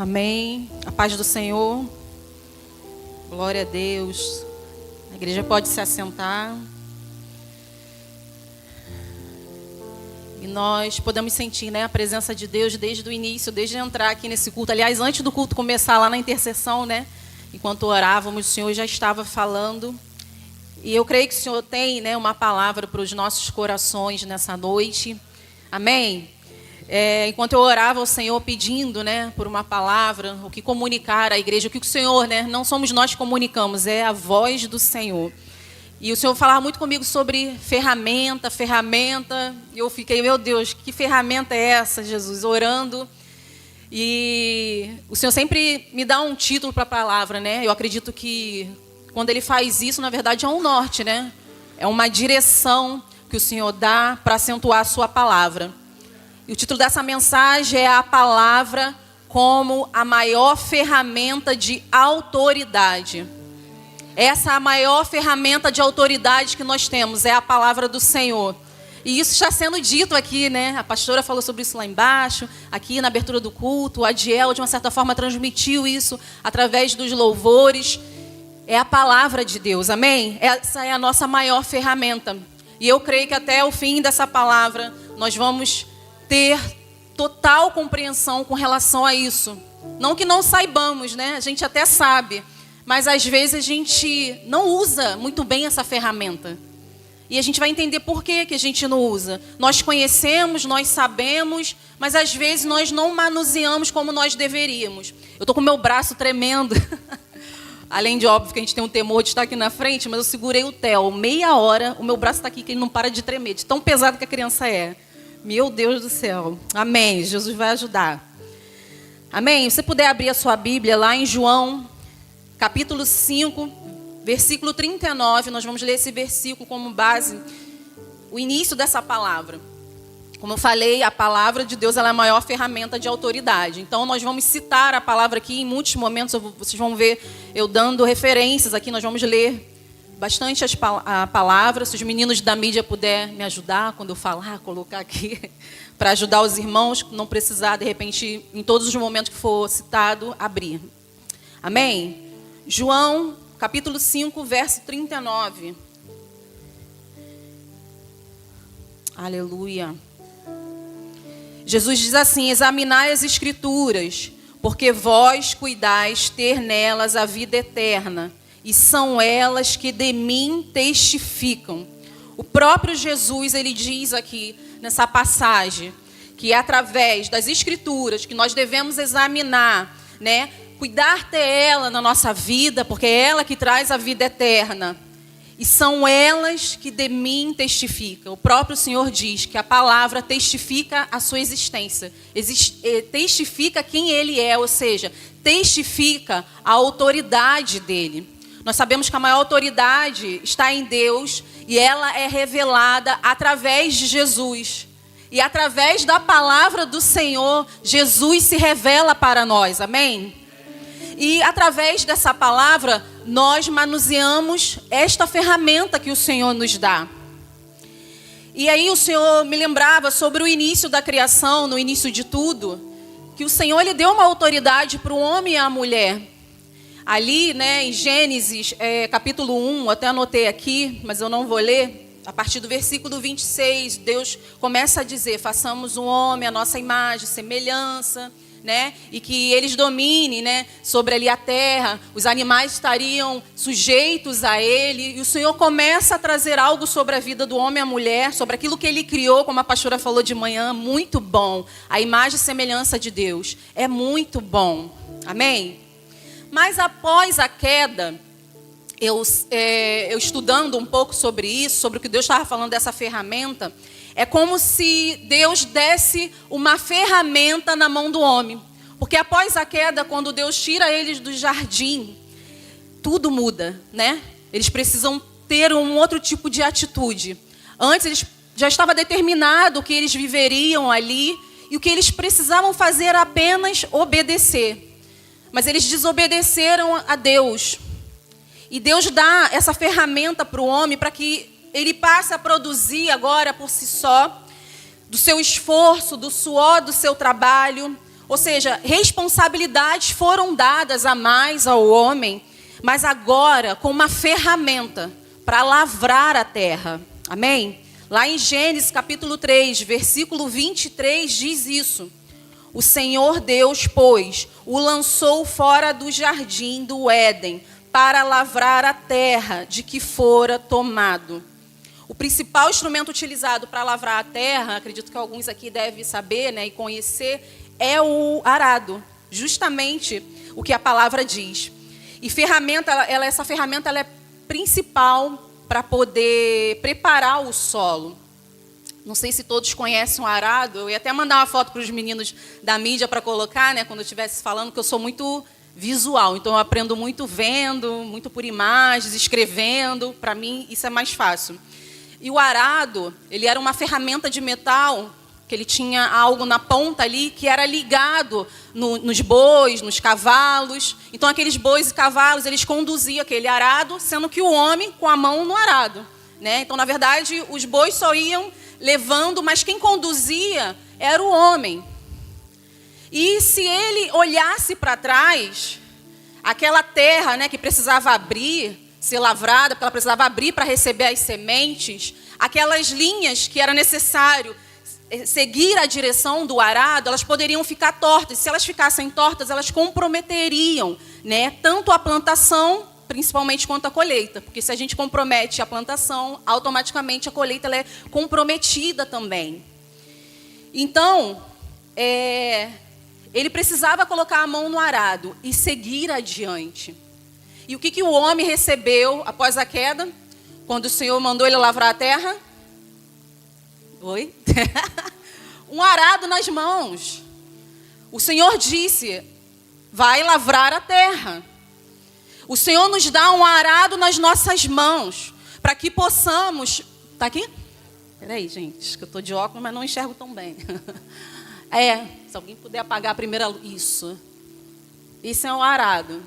Amém. A paz do Senhor. Glória a Deus. A igreja pode se assentar. E nós podemos sentir, a presença de Deus desde o início, desde entrar aqui nesse culto. Aliás, antes do culto começar lá na intercessão, enquanto orávamos, o Senhor já estava falando. E eu creio que o Senhor tem, uma palavra para os nossos corações nessa noite. Amém? Enquanto eu orava ao Senhor pedindo, por uma palavra, o que comunicar à igreja, o que o Senhor, não somos nós que comunicamos, é a voz do Senhor. E o Senhor falava muito comigo sobre ferramenta, e eu fiquei, meu Deus, que ferramenta é essa, Jesus? Orando. E o Senhor sempre me dá um título para a palavra, Eu acredito que quando Ele faz isso, na verdade, é um norte, É uma direção que o Senhor dá para acentuar a sua palavra. E o título dessa mensagem é a palavra como a maior ferramenta de autoridade. Essa é a maior ferramenta de autoridade que nós temos, é a palavra do Senhor. E isso está sendo dito aqui, A pastora falou sobre isso lá embaixo, aqui na abertura do culto. O Adiel, de uma certa forma, transmitiu isso através dos louvores. É a palavra de Deus, amém? Essa é a nossa maior ferramenta. E eu creio que até o fim dessa palavra nós vamos ter total compreensão com relação a isso. Não que não saibamos, A gente até sabe, mas às vezes a gente não usa muito bem essa ferramenta. E a gente vai entender por que a gente não usa. Nós conhecemos, nós sabemos, mas às vezes nós não manuseamos como nós deveríamos. Eu estou com o meu braço tremendo. Além de óbvio que a gente tem um temor de estar aqui na frente, mas eu segurei o Theo meia hora, o meu braço está aqui que ele não para de tremer, de tão pesado que a criança é. Meu Deus do céu. Amém. Jesus vai ajudar. Amém. Se você puder abrir a sua Bíblia lá em João, capítulo 5, versículo 39. Nós vamos ler esse versículo como base, o início dessa palavra. Como eu falei, a palavra de Deus ela é a maior ferramenta de autoridade. Então, nós vamos citar a palavra aqui em muitos momentos. Vocês vão ver eu dando referências aqui. Nós vamos ler bastante a palavra. Se os meninos da mídia puderem me ajudar quando eu falar, colocar aqui, para ajudar os irmãos, não precisar, de repente, em todos os momentos que for citado, abrir. Amém? João, capítulo 5, verso 39. Aleluia. Jesus diz assim: examinai as Escrituras, porque vós cuidais ter nelas a vida eterna, e são elas que de mim testificam. O próprio Jesus, ele diz aqui, nessa passagem, que é através das Escrituras que nós devemos examinar, cuidar ter ela na nossa vida, porque é ela que traz a vida eterna. E são elas que de mim testificam. O próprio Senhor diz que a palavra testifica a sua existência. Testifica quem Ele é, ou seja, testifica a autoridade dEle. Nós sabemos que a maior autoridade está em Deus e ela é revelada através de Jesus. E através da palavra do Senhor, Jesus se revela para nós, amém? E através dessa palavra, nós manuseamos esta ferramenta que o Senhor nos dá. E aí o Senhor me lembrava sobre o início da criação, no início de tudo, que o Senhor ele deu uma autoridade para o homem e a mulher. Ali, em Gênesis, capítulo 1, até anotei aqui, mas eu não vou ler. A partir do versículo 26, Deus começa a dizer: façamos um homem, a nossa imagem, semelhança, e que eles dominem, sobre ali a terra, os animais estariam sujeitos a ele. E o Senhor começa a trazer algo sobre a vida do homem e a mulher, sobre aquilo que ele criou, como a pastora falou de manhã, muito bom. A imagem e semelhança de Deus é muito bom, amém? Mas após a queda, eu estudando um pouco sobre isso, sobre o que Deus estava falando dessa ferramenta, é como se Deus desse uma ferramenta na mão do homem. Porque após a queda, quando Deus tira eles do jardim, tudo muda, Eles precisam ter um outro tipo de atitude. Antes, eles já estava determinado que eles viveriam ali e o que eles precisavam fazer era apenas obedecer. Mas eles desobedeceram a Deus. E Deus dá essa ferramenta para o homem para que ele passe a produzir agora por si só, do seu esforço, do suor do seu trabalho, Ou seja, responsabilidades foram dadas a mais ao homem, mas agora com uma ferramenta para lavrar a terra. Amém? Lá em Gênesis capítulo 3, versículo 23, diz isso. O Senhor Deus, pois, o lançou fora do jardim do Éden para lavrar a terra de que fora tomado. O principal instrumento utilizado para lavrar a terra, acredito que alguns aqui devem saber, né, e conhecer, é o arado. Justamente o que a palavra diz. E essa ferramenta ela é principal para poder preparar o solo. Não sei se todos conhecem o arado. Eu ia até mandar uma foto para os meninos da mídia para colocar, né, quando eu estivesse falando, que eu sou muito visual. Então, eu aprendo muito vendo, muito por imagens, escrevendo. Para mim, isso é mais fácil. E o arado, ele era uma ferramenta de metal, que ele tinha algo na ponta ali, que era ligado nos bois, nos cavalos. Então, aqueles bois e cavalos, eles conduziam aquele arado, sendo que o homem com a mão no arado, né? Então, na verdade, os bois só iam levando, mas quem conduzia era o homem. E se ele olhasse para trás, aquela terra, né, que precisava abrir, ser lavrada, porque ela precisava abrir para receber as sementes, aquelas linhas que era necessário seguir a direção do arado, elas poderiam ficar tortas. Se elas ficassem tortas, elas comprometeriam, né, tanto a plantação, principalmente quanto a colheita. Porque se a gente compromete a plantação, automaticamente a colheita ela é comprometida também. Então, ele precisava colocar a mão no arado e seguir adiante. E o que o homem recebeu após a queda? Quando o Senhor mandou ele lavrar a terra? Oi? Um arado nas mãos. O Senhor disse, vai lavrar a terra. O Senhor nos dá um arado nas nossas mãos, para que possamos... Está aqui? Peraí, gente, que eu estou de óculos, mas não enxergo tão bem. Se alguém puder apagar a primeira luz. Isso é um arado.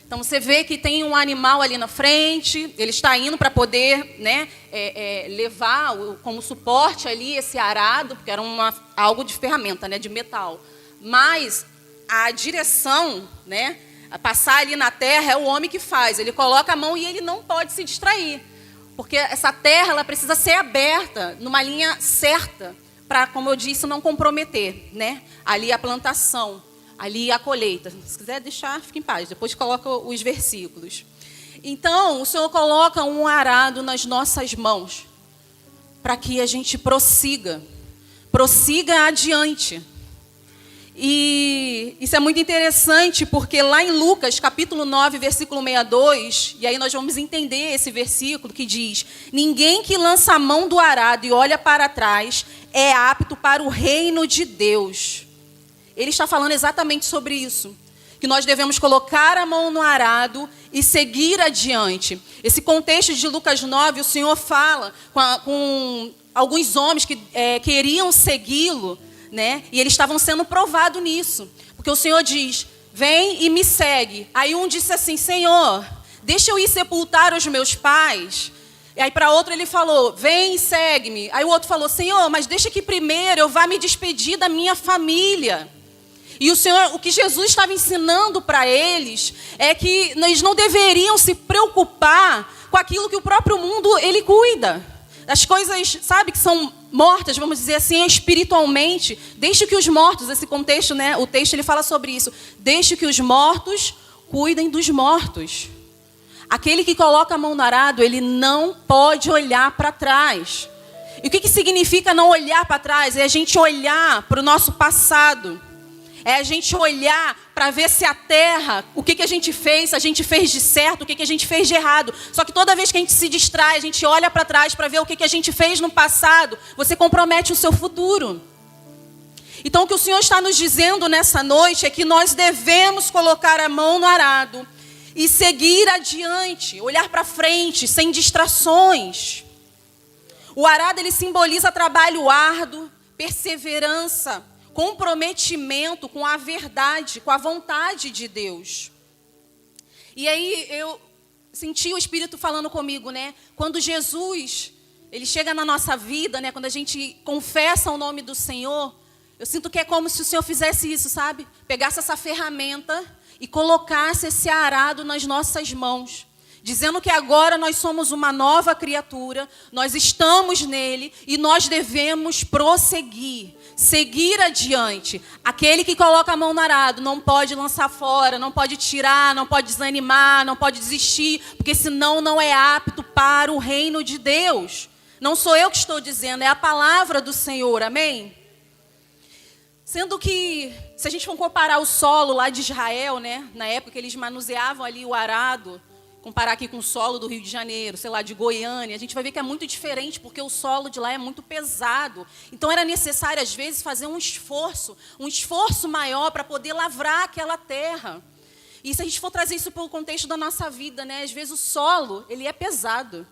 Então, você vê que tem um animal ali na frente, ele está indo para poder, né, levar como suporte ali esse arado, porque era algo de ferramenta, né, de metal. Mas a direção, né, a passar ali na terra, é o homem que faz. Ele coloca a mão e ele não pode se distrair, porque essa terra ela precisa ser aberta numa linha certa, para, como eu disse, não comprometer, né, ali a plantação. Ali a colheita. Se quiser deixar, fica em paz. Depois coloca os versículos. Então, o Senhor coloca um arado nas nossas mãos para que a gente prossiga adiante. E isso é muito interessante porque lá em Lucas, capítulo 9, versículo 62, e aí nós vamos entender esse versículo que diz: ninguém que lança a mão do arado e olha para trás é apto para o reino de Deus. Ele está falando exatamente sobre isso, que nós devemos colocar a mão no arado e seguir adiante. Esse contexto de Lucas 9, o Senhor fala com alguns homens que queriam segui-lo, né? E eles estavam sendo provados nisso, porque o Senhor diz, vem e me segue. Aí um disse assim, Senhor, deixa eu ir sepultar os meus pais. E aí para outro ele falou, vem e segue-me. Aí o outro falou, Senhor, mas deixa que primeiro eu vá me despedir da minha família. E o Senhor, o que Jesus estava ensinando para eles é que eles não deveriam se preocupar com aquilo que o próprio mundo ele cuida. As coisas, sabe, que são mortas, vamos dizer assim, espiritualmente. Deixe que os mortos, esse contexto, né, o texto ele fala sobre isso. Deixe que os mortos cuidem dos mortos. Aquele que coloca a mão no arado, ele não pode olhar para trás. E o que significa não olhar para trás? É a gente olhar para o nosso passado. É a gente olhar para ver se a terra, o que a gente fez, se a gente fez de certo, o que a gente fez de errado. Só que toda vez que a gente se distrai, a gente olha para trás para ver o que a gente fez no passado, você compromete o seu futuro. Então o que o Senhor está nos dizendo nessa noite é que nós devemos colocar a mão no arado e seguir adiante, olhar para frente, sem distrações. O arado ele simboliza trabalho árduo, perseverança, comprometimento com a verdade, com a vontade de Deus. E aí eu senti o Espírito falando comigo, né? Quando Jesus, ele chega na nossa vida, né? Quando a gente confessa o nome do Senhor, Eu sinto que é como se o Senhor fizesse isso, sabe? Pegasse essa ferramenta e colocasse esse arado nas nossas mãos, dizendo que agora nós somos uma nova criatura, nós estamos nele e nós devemos prosseguir, seguir adiante. Aquele que coloca a mão no arado não pode lançar fora, não pode tirar, não pode desanimar, não pode desistir, porque senão não é apto para o reino de Deus. Não sou eu que estou dizendo, é a palavra do Senhor, amém? Sendo que, se a gente for comparar o solo lá de Israel, né, na época que eles manuseavam ali o arado, comparar aqui com o solo do Rio de Janeiro, sei lá, de Goiânia, a gente vai ver que é muito diferente, porque o solo de lá é muito pesado. Então era necessário, às vezes, fazer um esforço maior para poder lavrar aquela terra. E se a gente for trazer isso para o contexto da nossa vida, né, às vezes o solo, ele é pesado.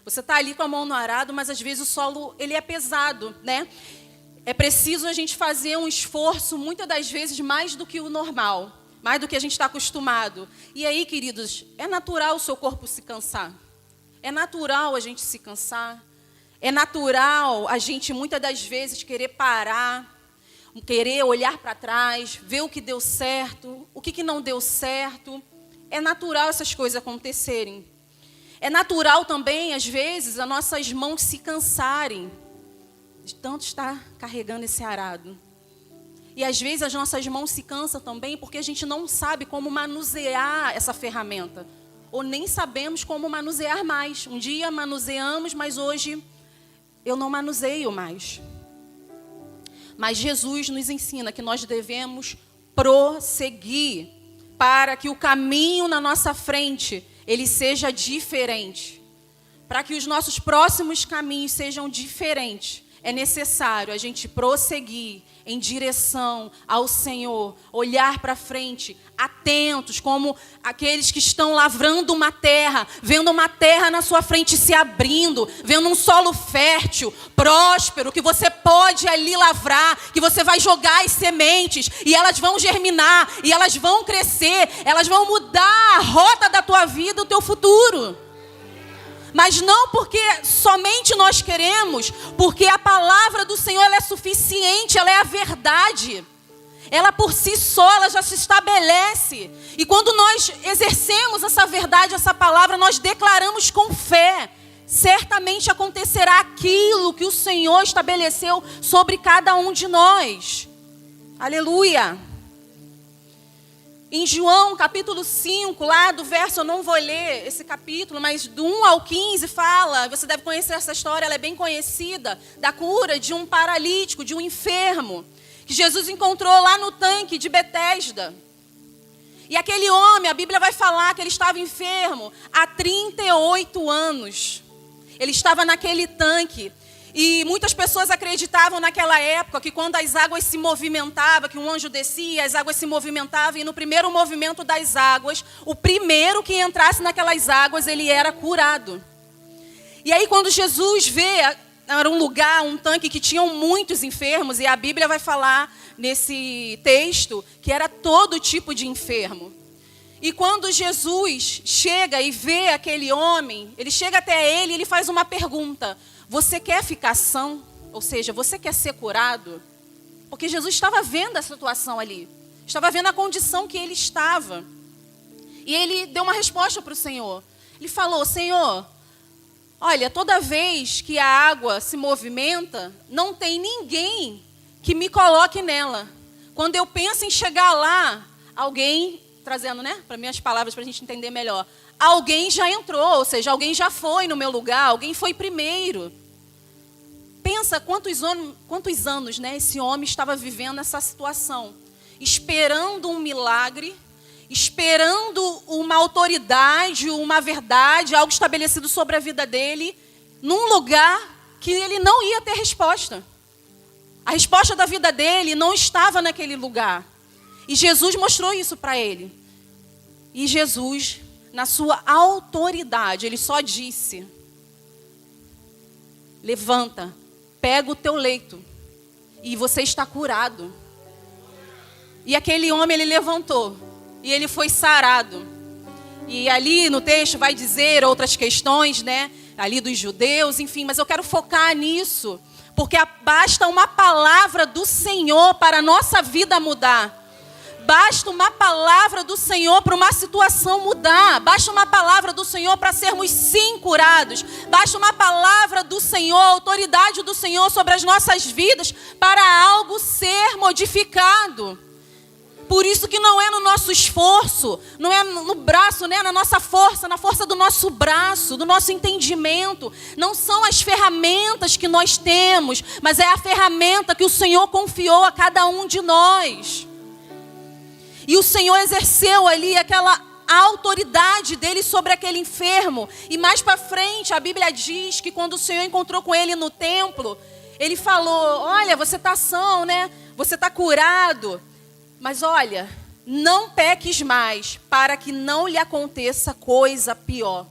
Você está ali com a mão no arado, mas às vezes o solo, ele é pesado, né? É preciso a gente fazer um esforço, muitas das vezes, mais do que o normal, mais do que a gente está acostumado. E aí, queridos, é natural o seu corpo se cansar. É natural a gente se cansar. É natural a gente, muitas das vezes, querer parar, querer olhar para trás, ver o que deu certo, o que não deu certo. É natural essas coisas acontecerem. É natural também, às vezes, as nossas mãos se cansarem de tanto estar carregando esse arado. E às vezes as nossas mãos se cansam também porque a gente não sabe como manusear essa ferramenta. Ou nem sabemos como manusear mais. Um dia manuseamos, mas hoje eu não manuseio mais. Mas Jesus nos ensina que nós devemos prosseguir para que o caminho na nossa frente ele seja diferente. Para que os nossos próximos caminhos sejam diferentes. É necessário a gente prosseguir em direção ao Senhor, olhar para frente, atentos, como aqueles que estão lavrando uma terra, vendo uma terra na sua frente se abrindo, vendo um solo fértil, próspero, que você pode ali lavrar, que você vai jogar as sementes, e elas vão germinar, e elas vão crescer, elas vão mudar a rota da tua vida, o teu futuro. Mas não porque somente nós queremos, porque a palavra do Senhor ela é suficiente, ela é a verdade. Ela por si só, ela já se estabelece. E quando nós exercemos essa verdade, essa palavra, nós declaramos com fé. Certamente acontecerá aquilo que o Senhor estabeleceu sobre cada um de nós. Aleluia. Em João, capítulo 5, lá do verso, eu não vou ler esse capítulo, mas do 1 ao 15 fala, você deve conhecer essa história, ela é bem conhecida, da cura de um paralítico, de um enfermo, que Jesus encontrou lá no tanque de Betesda. E aquele homem, a Bíblia vai falar que ele estava enfermo há 38 anos. Ele estava naquele tanque. E muitas pessoas acreditavam naquela época que quando as águas se movimentavam, que um anjo descia, as águas se movimentavam, e no primeiro movimento das águas, o primeiro que entrasse naquelas águas, ele era curado. E aí quando Jesus vê, era um lugar, um tanque que tinham muitos enfermos, e a Bíblia vai falar nesse texto que era todo tipo de enfermo. E quando Jesus chega e vê aquele homem, ele chega até ele e ele faz uma pergunta: você quer ficar são? Ou seja, você quer ser curado? Porque Jesus estava vendo a situação ali. Estava vendo a condição que ele estava. E ele deu uma resposta para o Senhor. Ele falou: Senhor, olha, toda vez que a água se movimenta, não tem ninguém que me coloque nela. Quando eu penso em chegar lá, alguém, trazendo, né, para minhas palavras, para a gente entender melhor, alguém já entrou, ou seja, alguém já foi no meu lugar, alguém foi primeiro. Pensa quantos anos, né, esse homem estava vivendo essa situação, esperando um milagre, esperando uma autoridade, uma verdade, algo estabelecido sobre a vida dele, num lugar que ele não ia ter resposta. A resposta da vida dele não estava naquele lugar. E Jesus mostrou isso para ele. E Jesus, na sua autoridade, ele só disse: levanta, pega o teu leito e você está curado. E aquele homem, ele levantou e ele foi sarado. E ali no texto vai dizer outras questões, né? Ali dos judeus, enfim, mas eu quero focar nisso, Porque basta uma palavra do Senhor para a nossa vida mudar. Basta uma palavra do Senhor para uma situação mudar. Basta uma palavra do Senhor para sermos sim curados. Basta uma palavra do Senhor, a autoridade do Senhor sobre as nossas vidas para algo ser modificado. Por isso que não é no nosso esforço, não é no braço, né? Na nossa força, na força do nosso braço, do nosso entendimento. Não são as ferramentas que nós temos, mas é a ferramenta que o Senhor confiou a cada um de nós. E o Senhor exerceu ali aquela autoridade dele sobre aquele enfermo. E mais para frente, a Bíblia diz que quando o Senhor encontrou com ele no templo, ele falou: olha, você está são, né? Você está curado. Mas olha, não peques mais, para que não lhe aconteça coisa pior.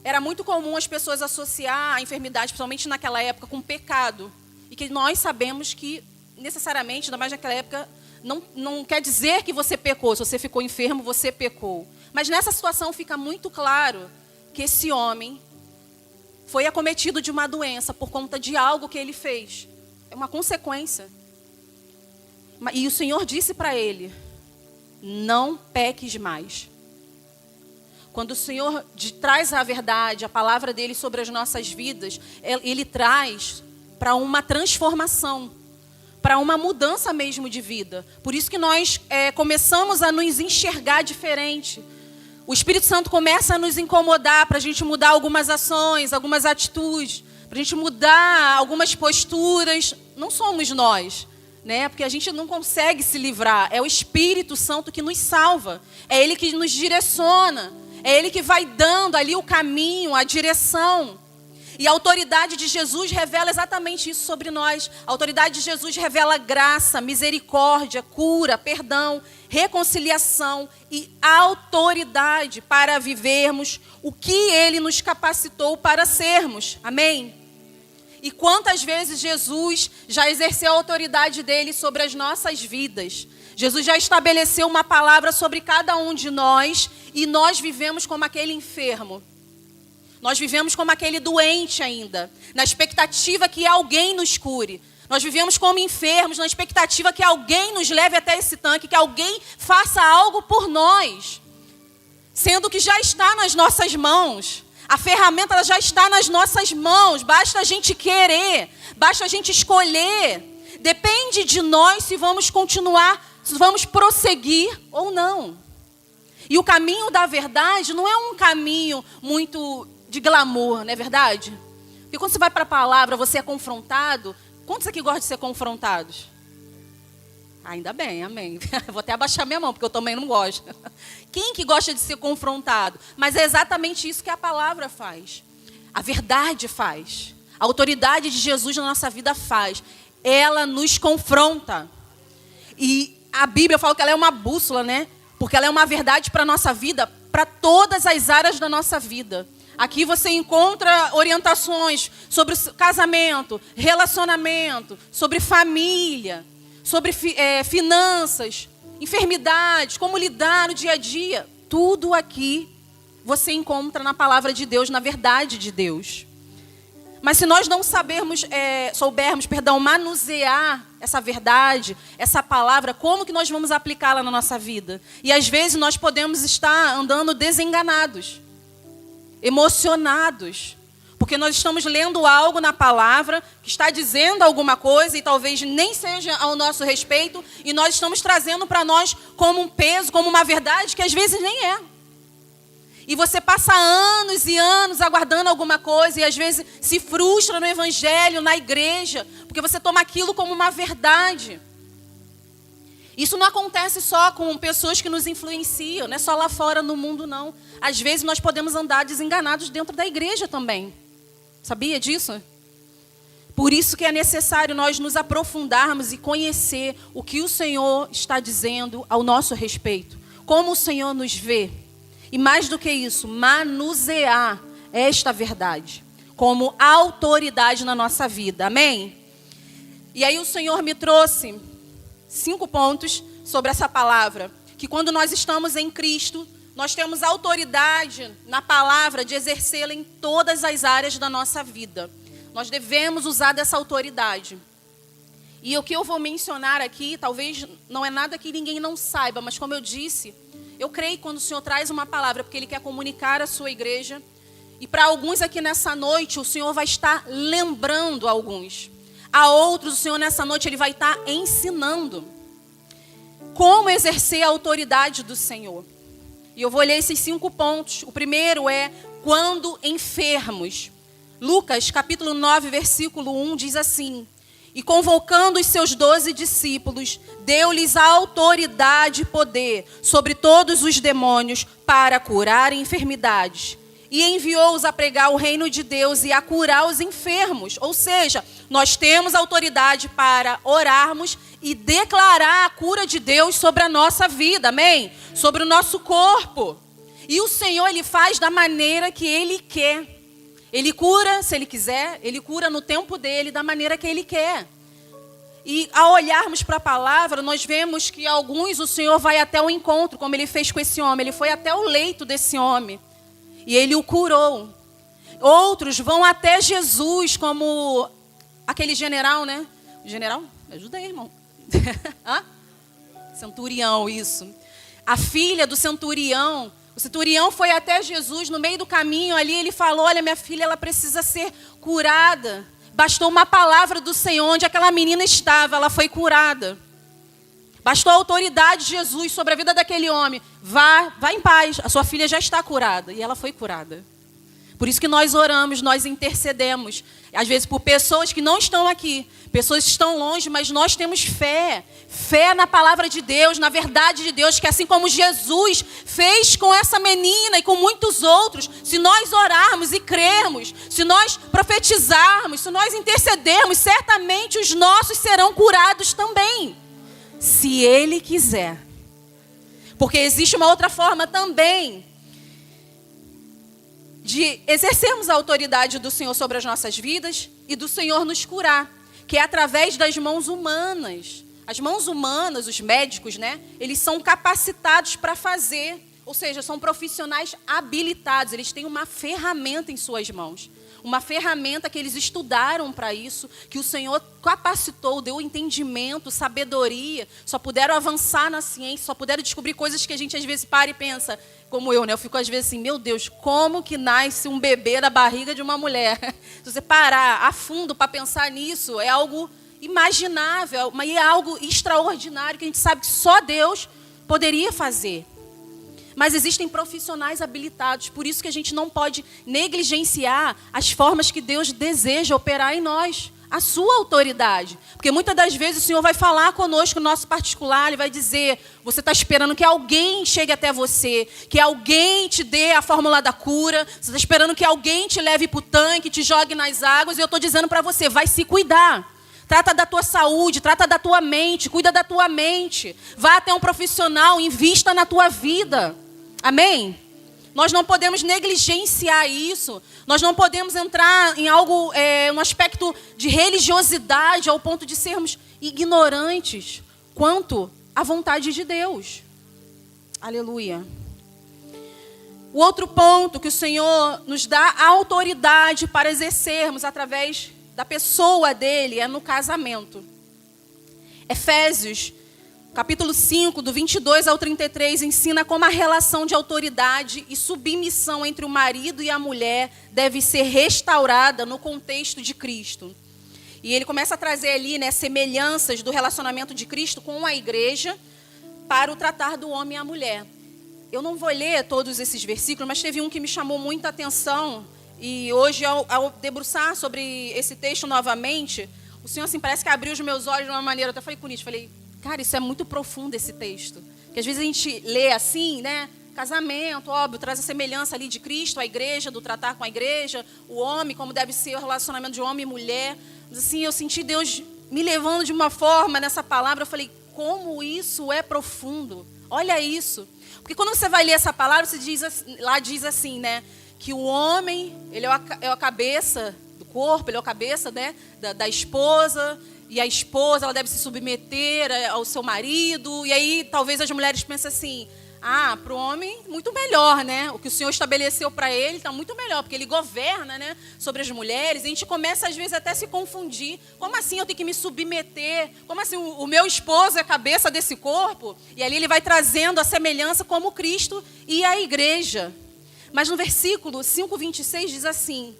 Era muito comum as pessoas associar a enfermidade, principalmente naquela época, com pecado. E que nós sabemos que, necessariamente, ainda mais naquela época, não quer dizer que você pecou. Se você ficou enfermo, você pecou. Mas nessa situação fica muito claro que esse homem foi acometido de uma doença por conta de algo que ele fez. É uma consequência. E o Senhor disse para ele: não peques mais. Quando o Senhor traz a verdade, a palavra dele sobre as nossas vidas, ele traz para uma transformação, para uma mudança mesmo de vida. Por isso que nós começamos a nos enxergar diferente. O Espírito Santo começa a nos incomodar para a gente mudar algumas ações, algumas atitudes, para a gente mudar algumas posturas. Não somos nós, né? Porque a gente não consegue se livrar. É o Espírito Santo que nos salva. É Ele que nos direciona. É Ele que vai dando ali o caminho, a direção. E a autoridade de Jesus revela exatamente isso sobre nós. A autoridade de Jesus revela graça, misericórdia, cura, perdão, reconciliação e autoridade para vivermos o que Ele nos capacitou para sermos. Amém? E quantas vezes Jesus já exerceu a autoridade dele sobre as nossas vidas. Jesus já estabeleceu uma palavra sobre cada um de nós e nós vivemos como aquele enfermo. Nós vivemos como aquele doente ainda, na expectativa que alguém nos cure. Nós vivemos como enfermos, na expectativa que alguém nos leve até esse tanque, que alguém faça algo por nós. Sendo que já está nas nossas mãos. A ferramenta ela já está nas nossas mãos. Basta a gente querer, basta a gente escolher. Depende de nós se vamos continuar, se vamos prosseguir ou não. E o caminho da verdade não é um caminho muito de glamour, não é verdade? Porque quando você vai para a palavra, você é confrontado. Quantos aqui gostam de ser confrontados? Ainda bem, amém. Vou até abaixar minha mão, porque eu também não gosto. Quem que gosta de ser confrontado? Mas é exatamente isso que a palavra faz. A verdade faz. A autoridade de Jesus na nossa vida faz. Ela nos confronta. E a Bíblia fala que ela é uma bússola, né? Porque ela é uma verdade para a nossa vida, para todas as áreas da nossa vida. Aqui você encontra orientações sobre casamento, relacionamento, sobre família, sobre finanças, enfermidades, como lidar no dia a dia. Tudo aqui você encontra na palavra de Deus, na verdade de Deus. Mas se nós não soubermos, manusear essa verdade, essa palavra, como que nós vamos aplicá-la na nossa vida? E às vezes nós podemos estar andando desenganados, emocionados, porque nós estamos lendo algo na palavra que está dizendo alguma coisa e talvez nem seja ao nosso respeito e nós estamos trazendo para nós como um peso, como uma verdade que às vezes nem é. E você passa anos e anos aguardando alguma coisa e às vezes se frustra no evangelho, na igreja, porque você toma aquilo como uma verdade. Isso não acontece só com pessoas que nos influenciam, não é só lá fora no mundo, não. Às vezes nós podemos andar desenganados dentro da igreja também. Sabia disso? Por isso que é necessário nós nos aprofundarmos e conhecer o que o Senhor está dizendo ao nosso respeito. Como o Senhor nos vê. E mais do que isso, manusear esta verdade como autoridade na nossa vida. Amém? E aí o Senhor me trouxe 5 pontos sobre essa palavra. Que quando nós estamos em Cristo, nós temos autoridade na palavra de exercê-la em todas as áreas da nossa vida. Nós devemos usar dessa autoridade. E o que eu vou mencionar aqui, talvez não é nada que ninguém não saiba, mas como eu disse, eu creio quando o Senhor traz uma palavra, porque Ele quer comunicar à sua igreja. E para alguns aqui nessa noite, o Senhor vai estar lembrando a alguns. A outros, o Senhor nessa noite, Ele vai estar ensinando como exercer a autoridade do Senhor. E eu vou ler esses 5 pontos. O primeiro é quando enfermos. Lucas, capítulo 9, versículo 1, diz assim: e convocando os seus 12 discípulos, deu-lhes a autoridade e poder sobre todos os demônios para curar enfermidades. E enviou-os a pregar o reino de Deus e a curar os enfermos. Ou seja, nós temos autoridade para orarmos e declarar a cura de Deus sobre a nossa vida, amém? Sobre o nosso corpo. E o Senhor, Ele faz da maneira que Ele quer. Ele cura, se Ele quiser, Ele cura no tempo dEle, da maneira que Ele quer. E ao olharmos para a palavra, nós vemos que alguns o Senhor vai até o encontro, como Ele fez com esse homem. Ele foi até o leito desse homem e Ele o curou. Outros vão até Jesus, como aquele general, né? General? Ajuda aí, irmão. Hã? Centurião, isso. A filha do centurião. O centurião foi até Jesus, no meio do caminho ali, ele falou: olha, minha filha, ela precisa ser curada. Bastou uma palavra do Senhor, onde aquela menina estava, ela foi curada. Bastou a autoridade de Jesus sobre a vida daquele homem. Vá em paz, a sua filha já está curada. E ela foi curada. Por isso que nós oramos, nós intercedemos. Às vezes por pessoas que não estão aqui, pessoas que estão longe, mas nós temos fé. Fé na palavra de Deus, na verdade de Deus, que assim como Jesus fez com essa menina e com muitos outros, se nós orarmos e crermos, se nós profetizarmos, se nós intercedermos, certamente os nossos serão curados também. Se Ele quiser. Porque existe uma outra forma também de exercermos a autoridade do Senhor sobre as nossas vidas e do Senhor nos curar, que é através das mãos humanas. As mãos humanas, os médicos, né? Eles são capacitados para fazer, ou seja, são profissionais habilitados, eles têm uma ferramenta em suas mãos. Uma ferramenta que eles estudaram para isso, que o Senhor capacitou, deu entendimento, sabedoria, só puderam avançar na ciência, só puderam descobrir coisas que a gente às vezes para e pensa, como eu, né? Eu fico às vezes assim, meu Deus, como que nasce um bebê da barriga de uma mulher? Se você parar a fundo para pensar nisso, é algo imaginável, mas é algo extraordinário que a gente sabe que só Deus poderia fazer. Mas existem profissionais habilitados, por isso que a gente não pode negligenciar as formas que Deus deseja operar em nós, a sua autoridade. Porque muitas das vezes o Senhor vai falar conosco no nosso particular, Ele vai dizer, você está esperando que alguém chegue até você, que alguém te dê a fórmula da cura, você está esperando que alguém te leve para o tanque, te jogue nas águas, e eu estou dizendo para você, vai se cuidar. Trata da tua saúde, trata da tua mente, cuida da tua mente. Vá até um profissional, invista na tua vida. Amém? Nós não podemos negligenciar isso. Nós não podemos entrar em algo, um aspecto de religiosidade ao ponto de sermos ignorantes quanto à vontade de Deus. Aleluia. O outro ponto que o Senhor nos dá a autoridade para exercermos através da pessoa dele é no casamento. Efésios, capítulo 5, do 22 ao 33, ensina como a relação de autoridade e submissão entre o marido e a mulher deve ser restaurada no contexto de Cristo. E ele começa a trazer ali, né, semelhanças do relacionamento de Cristo com a igreja para o tratar do homem e a mulher. Eu não vou ler todos esses versículos, mas teve um que me chamou muita atenção. E hoje, ao debruçar sobre esse texto novamente, o Senhor assim, parece que abriu os meus olhos de uma maneira. Eu até falei com isso, falei, cara, isso é muito profundo esse texto. Porque às vezes a gente lê assim, né? Casamento, óbvio, traz a semelhança ali de Cristo, a igreja, do tratar com a igreja, o homem, como deve ser o relacionamento de homem e mulher. Mas assim, eu senti Deus me levando de uma forma nessa palavra. Eu falei, como isso é profundo. Olha isso. Porque quando você vai ler essa palavra, você diz, lá diz assim, né? Que o homem, ele é a cabeça do corpo, ele é a cabeça, né, da esposa, e a esposa ela deve se submeter ao seu marido. E aí talvez as mulheres pensem assim, Para o homem, muito melhor, né? O que o Senhor estabeleceu para ele está muito melhor, porque ele governa, né, sobre as mulheres. E a gente começa, às vezes, até a se confundir. Como assim eu tenho que me submeter? Como assim o meu esposo é a cabeça desse corpo? E ali ele vai trazendo a semelhança como Cristo e a igreja. Mas no versículo 5:26 diz assim: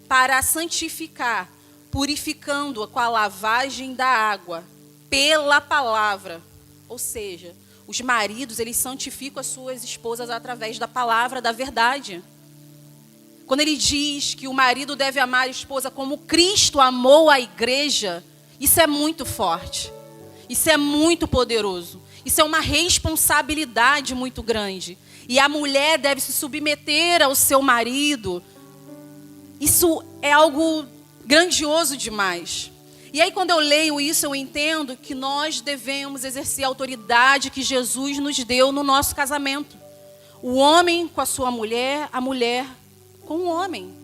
para santificar, purificando-a com a lavagem da água, pela palavra. Ou seja, os maridos, eles santificam as suas esposas através da palavra, da verdade. Quando ele diz que o marido deve amar a esposa como Cristo amou a igreja, isso é muito forte. Isso é muito poderoso. Isso é uma responsabilidade muito grande. E a mulher deve se submeter ao seu marido. Isso é algo grandioso demais. E aí, quando eu leio isso, eu entendo que nós devemos exercer a autoridade que Jesus nos deu no nosso casamento. O homem com a sua mulher, a mulher com o homem.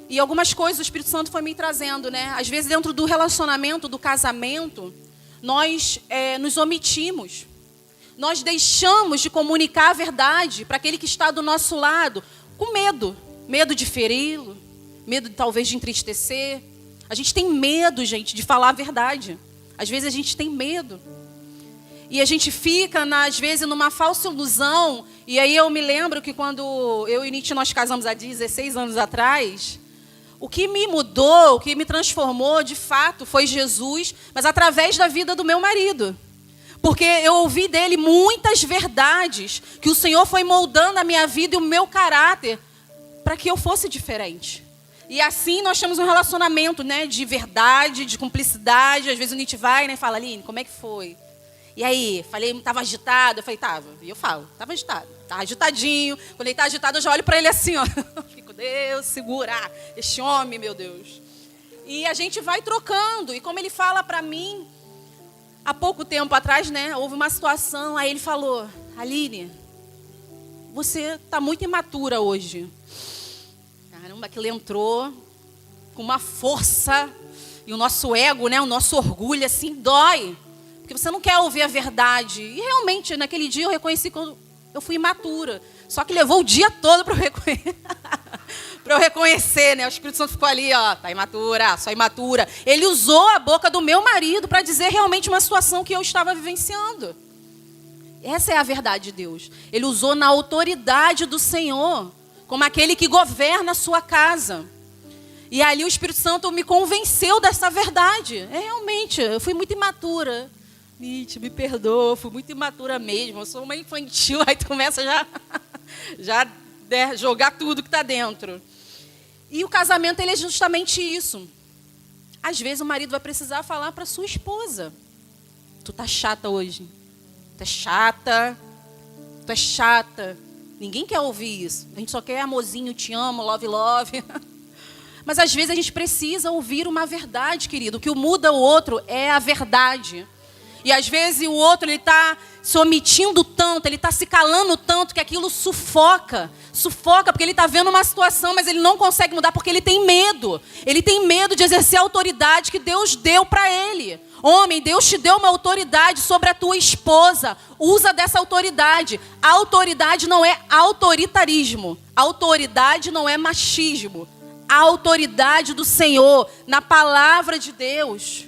E algumas coisas o Espírito Santo foi me trazendo, né? Às vezes, dentro do relacionamento, do casamento, nós nos omitimos. Nós deixamos de comunicar a verdade para aquele que está do nosso lado, com medo. Medo de feri-lo, medo talvez de entristecer. A gente tem medo, gente, de falar a verdade. Às vezes a gente tem medo. E a gente fica, às vezes, numa falsa ilusão. E aí eu me lembro que quando eu e Nietzsche nós casamos há 16 anos atrás, o que me mudou, o que me transformou, de fato, foi Jesus, mas através da vida do meu marido. Porque eu ouvi dele muitas verdades que o Senhor foi moldando a minha vida e o meu caráter para que eu fosse diferente. E assim nós temos um relacionamento, né, de verdade, de cumplicidade. Às vezes o Nietzsche vai, né, e fala: Aline, como é que foi? E aí, falei, estava agitado? Eu falei, estava. E eu falo, estava agitado. Estava agitadinho. Quando ele está agitado, eu já olho para ele assim, ó. Fico, Deus, segura este homem, meu Deus. E a gente vai trocando. E como ele fala para mim, há pouco tempo atrás, né, houve uma situação, aí ele falou: Aline, você está muito imatura hoje. Caramba, que ele entrou com uma força. E o nosso ego, né, o nosso orgulho, assim, dói. Porque você não quer ouvir a verdade. E realmente, naquele dia eu reconheci que eu fui imatura. Só que levou o dia todo para eu reconhecer, né? O Espírito Santo ficou ali, ó, tá imatura, só imatura. Ele usou a boca do meu marido para dizer realmente uma situação que eu estava vivenciando. Essa é a verdade de Deus. Ele usou na autoridade do Senhor, como aquele que governa a sua casa. E ali o Espírito Santo me convenceu dessa verdade. Realmente, eu fui muito imatura. Nietzsche, me perdoa, fui muito imatura mesmo. Eu sou uma infantil, aí tu começa já jogar tudo que está dentro. E o casamento, ele é justamente isso. Às vezes o marido vai precisar falar para sua esposa: tu tá chata hoje. Tu é chata. Tu é chata. Ninguém quer ouvir isso. A gente só quer amorzinho, te amo, love, love. Mas às vezes a gente precisa ouvir uma verdade, querido. O que muda o outro é a verdade. E às vezes o outro, ele está se omitindo tanto, ele está se calando tanto que aquilo sufoca. Sufoca porque ele está vendo uma situação, mas ele não consegue mudar porque ele tem medo. Ele tem medo de exercer a autoridade que Deus deu para ele. Homem, Deus te deu uma autoridade sobre a tua esposa. Usa dessa autoridade. A autoridade não é autoritarismo. A autoridade não é machismo. A autoridade do Senhor, na palavra de Deus.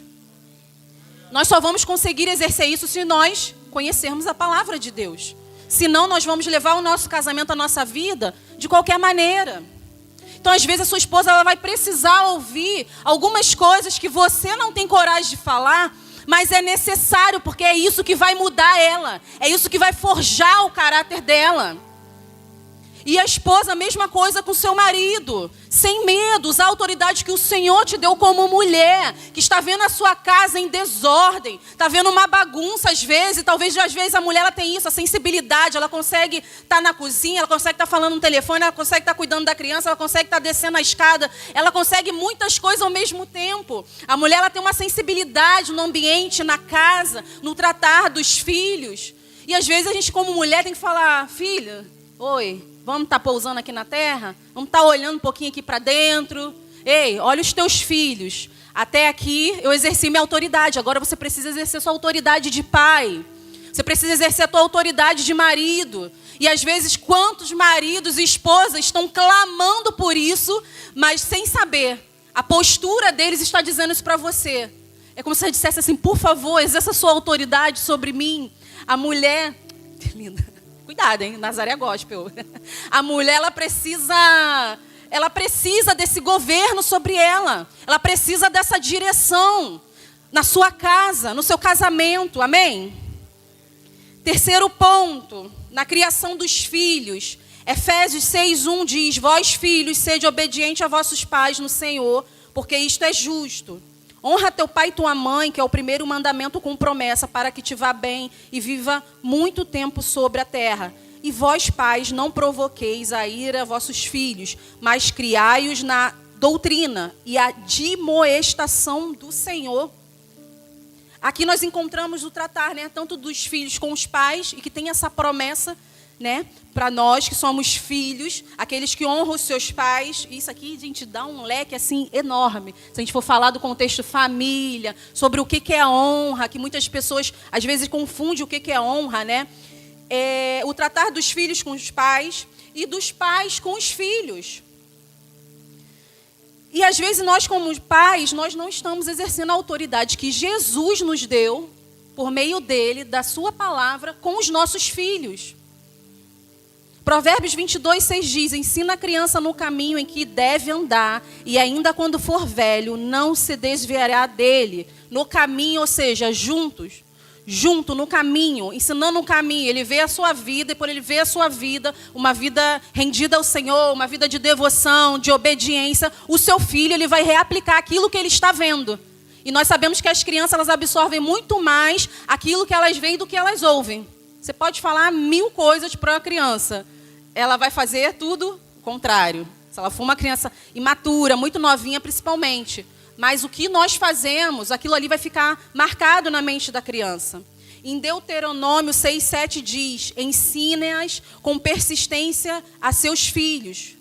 Nós só vamos conseguir exercer isso se nós conhecermos a palavra de Deus. Senão nós vamos levar o nosso casamento, a nossa vida, de qualquer maneira. Então, às vezes, a sua esposa ela vai precisar ouvir algumas coisas que você não tem coragem de falar, mas é necessário, porque é isso que vai mudar ela. É isso que vai forjar o caráter dela. E a esposa, a mesma coisa com seu marido. Sem medo, usar a autoridade que o Senhor te deu como mulher, que está vendo a sua casa em desordem, está vendo uma bagunça às vezes, talvez às vezes a mulher ela tem isso, a sensibilidade, ela consegue estar na cozinha, ela consegue estar falando no telefone, ela consegue estar cuidando da criança, ela consegue estar descendo a escada, ela consegue muitas coisas ao mesmo tempo. A mulher ela tem uma sensibilidade no ambiente, na casa, no tratar dos filhos. E às vezes a gente como mulher tem que falar: filha, oi, vamos estar pousando aqui na terra? Vamos estar olhando um pouquinho aqui para dentro? Ei, olha os teus filhos. Até aqui eu exerci minha autoridade. Agora você precisa exercer sua autoridade de pai. Você precisa exercer a tua autoridade de marido. E às vezes, quantos maridos e esposas estão clamando por isso, mas sem saber. A postura deles está dizendo isso para você. É como se você dissesse assim, por favor, exerça a sua autoridade sobre mim. A mulher... Que linda. Cuidado, hein? Nazaré Gospel. A mulher, ela precisa desse governo sobre ela. Ela precisa dessa direção na sua casa, no seu casamento. Amém? Terceiro ponto, na criação dos filhos. Efésios 6:1 diz, vós filhos, sede obedientes a vossos pais no Senhor, porque isto é justo. Honra teu pai e tua mãe, que é o primeiro mandamento com promessa, para que te vá bem e viva muito tempo sobre a terra. E vós, pais, não provoqueis a ira a vossos filhos, mas criai-os na doutrina e a admoestação do Senhor. Aqui nós encontramos o tratar, né, tanto dos filhos com os pais, e que tem essa promessa, né, para nós que somos filhos, aqueles que honram os seus pais. Isso aqui, gente, dá um leque assim enorme. Se a gente for falar do contexto família, sobre o que é honra, que muitas pessoas às vezes confundem o que é honra, né? O tratar dos filhos com os pais e dos pais com os filhos. E às vezes nós, como pais, nós não estamos exercendo a autoridade que Jesus nos deu, por meio dele, da sua palavra, com os nossos filhos. Provérbios 22:6 diz, ensina a criança no caminho em que deve andar, e ainda quando for velho, não se desviará dele. No caminho, ou seja, junto no caminho, ensinando o caminho. Ele vê a sua vida, e por ele ver a sua vida, uma vida rendida ao Senhor, uma vida de devoção, de obediência, o seu filho, ele vai reaplicar aquilo que ele está vendo. E nós sabemos que as crianças, elas absorvem muito mais aquilo que elas veem do que elas ouvem. Você pode falar 1000 coisas para uma criança, ela vai fazer tudo o contrário. Se ela for uma criança imatura, muito novinha principalmente. Mas o que nós fazemos, aquilo ali vai ficar marcado na mente da criança. Em Deuteronômio 6:7 diz, ensine-as com persistência a seus filhos.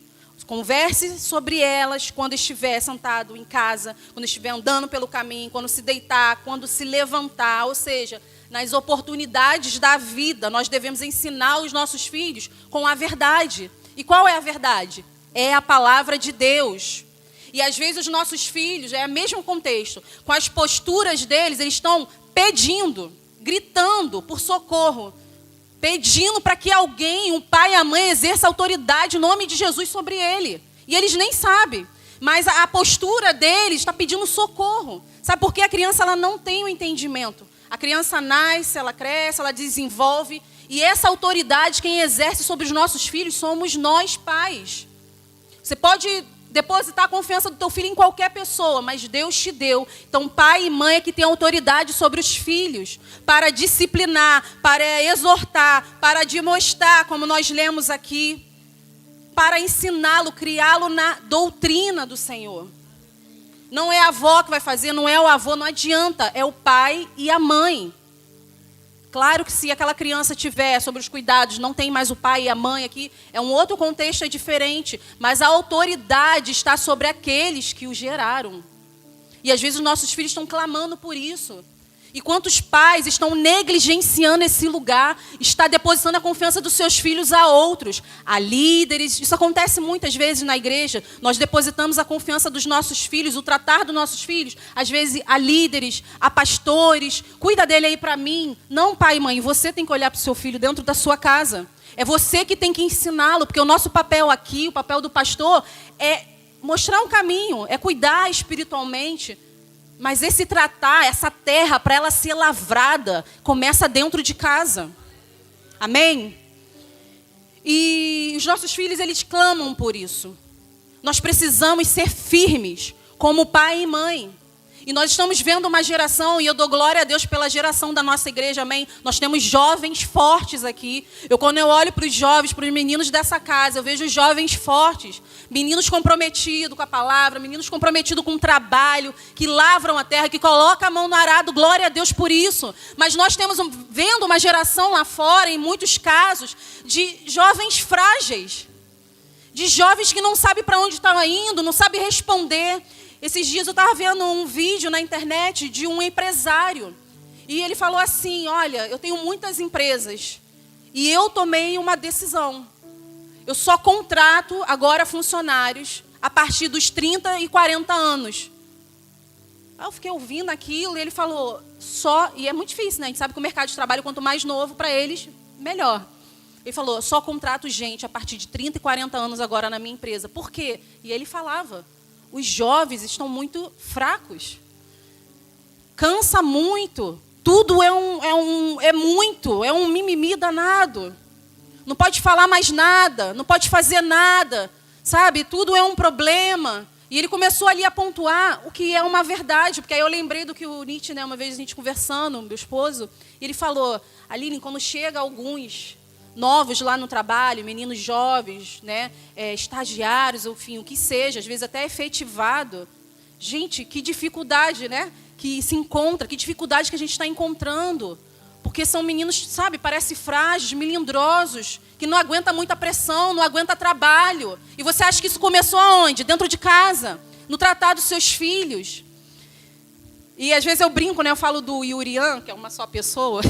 Converse sobre elas quando estiver sentado em casa, quando estiver andando pelo caminho, quando se deitar, quando se levantar. Ou seja, nas oportunidades da vida, nós devemos ensinar os nossos filhos com a verdade. E qual é a verdade? É a palavra de Deus. E às vezes os nossos filhos, é o mesmo contexto, com as posturas deles, eles estão pedindo, gritando por socorro, pedindo para que alguém, um pai e a mãe, exerça autoridade em nome de Jesus sobre ele. E eles nem sabem, mas a postura deles está pedindo socorro. Sabe por quê? A criança, ela não tem o entendimento. A criança nasce, ela cresce, ela desenvolve. E essa autoridade, quem exerce sobre os nossos filhos, somos nós, pais. Você pode depositar a confiança do teu filho em qualquer pessoa, mas Deus te deu. Então, pai e mãe é que tem autoridade sobre os filhos, para disciplinar, para exortar, para admoestar, como nós lemos aqui, para ensiná-lo, criá-lo na doutrina do Senhor. Não é a avó que vai fazer, não é o avô, não adianta, é o pai e a mãe. Claro que se aquela criança tiver sobre os cuidados, não tem mais o pai e a mãe aqui, é um outro contexto, é diferente. Mas a autoridade está sobre aqueles que o geraram. E às vezes os nossos filhos estão clamando por isso. E quantos pais estão negligenciando esse lugar, está depositando a confiança dos seus filhos a outros, a líderes. Isso acontece muitas vezes na igreja. Nós depositamos a confiança dos nossos filhos, o tratar dos nossos filhos, às vezes a líderes, a pastores. Cuida dele aí para mim. Não, pai e mãe, você tem que olhar para o seu filho dentro da sua casa. É você que tem que ensiná-lo, porque o nosso papel aqui, o papel do pastor, é mostrar um caminho, é cuidar espiritualmente. Mas esse tratar, essa terra, para ela ser lavrada, começa dentro de casa. Amém? E os nossos filhos, eles clamam por isso. Nós precisamos ser firmes, como pai e mãe. E nós estamos vendo uma geração, e eu dou glória a Deus pela geração da nossa igreja, amém? Nós temos jovens fortes aqui. Quando eu olho para os jovens, para os meninos dessa casa, eu vejo jovens fortes. Meninos comprometidos com a palavra, meninos comprometidos com o trabalho, que lavram a terra, que colocam a mão no arado, glória a Deus por isso. Mas nós temos vendo uma geração lá fora, em muitos casos, de jovens frágeis. De jovens que não sabem para onde estão indo, não sabem responder. Esses dias eu estava vendo um vídeo na internet de um empresário. E ele falou assim, olha, eu tenho muitas empresas e eu tomei uma decisão. Eu só contrato agora funcionários a partir dos 30 e 40 anos. Aí eu fiquei ouvindo aquilo e ele falou, e é muito difícil, né? A gente sabe que o mercado de trabalho, quanto mais novo para eles, melhor. Ele falou, só contrato gente a partir de 30 e 40 anos agora na minha empresa. Por quê? E ele falava, os jovens estão muito fracos. Cansa muito. Tudo é um mimimi danado. Não pode falar mais nada, não pode fazer nada, sabe? Tudo é um problema. E ele começou ali a pontuar o que é uma verdade, porque aí eu lembrei do que o Nietzsche, né, uma vez a gente conversando, meu esposo, e ele falou, Aline, quando chega alguns novos lá no trabalho, meninos jovens, né, estagiários, enfim, o que seja, às vezes até efetivado, gente, que dificuldade, né? Que se encontra, que dificuldade que a gente está encontrando. Porque são meninos, sabe, parece frágeis, melindrosos, que não aguenta muita pressão, não aguenta trabalho. E você acha que isso começou aonde? Dentro de casa, no tratar dos seus filhos. E às vezes eu brinco, né? Eu falo do Yurian, que é uma só pessoa.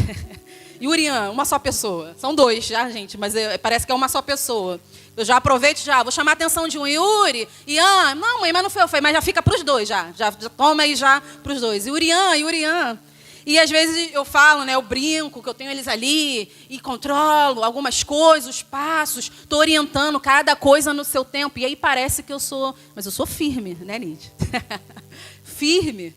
Yurian, uma só pessoa. São dois já, gente, mas parece que é uma só pessoa. Eu já aproveito, vou chamar a atenção de um. Yuri, Ian, não, mãe, mas não foi, mas já fica para os dois, já toma aí já para os dois. Yurian. E às vezes eu falo, né, eu brinco, que eu tenho eles ali, e controlo algumas coisas, os passos, estou orientando cada coisa no seu tempo. E aí parece que mas eu sou firme, né, Nietzsche? Firme.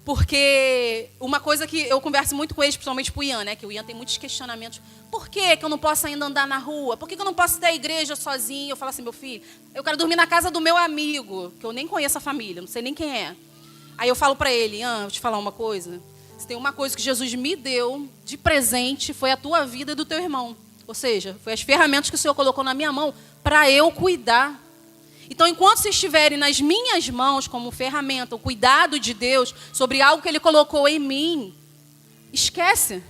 Porque uma coisa que eu converso muito com eles, principalmente com o Ian, né? Que o Ian tem muitos questionamentos. Por que eu não posso ainda andar na rua? Por que eu não posso ir à igreja sozinho? Eu falo assim, meu filho, eu quero dormir na casa do meu amigo, que eu nem conheço a família, não sei nem quem é. Aí eu falo para ele, Ian, vou te falar uma coisa. Se tem uma coisa que Jesus me deu de presente, foi a tua vida e do teu irmão. Ou seja, foi as ferramentas que o Senhor colocou na minha mão para eu cuidar. Então, enquanto vocês estiverem nas minhas mãos como ferramenta, o cuidado de Deus sobre algo que Ele colocou em mim, esquece.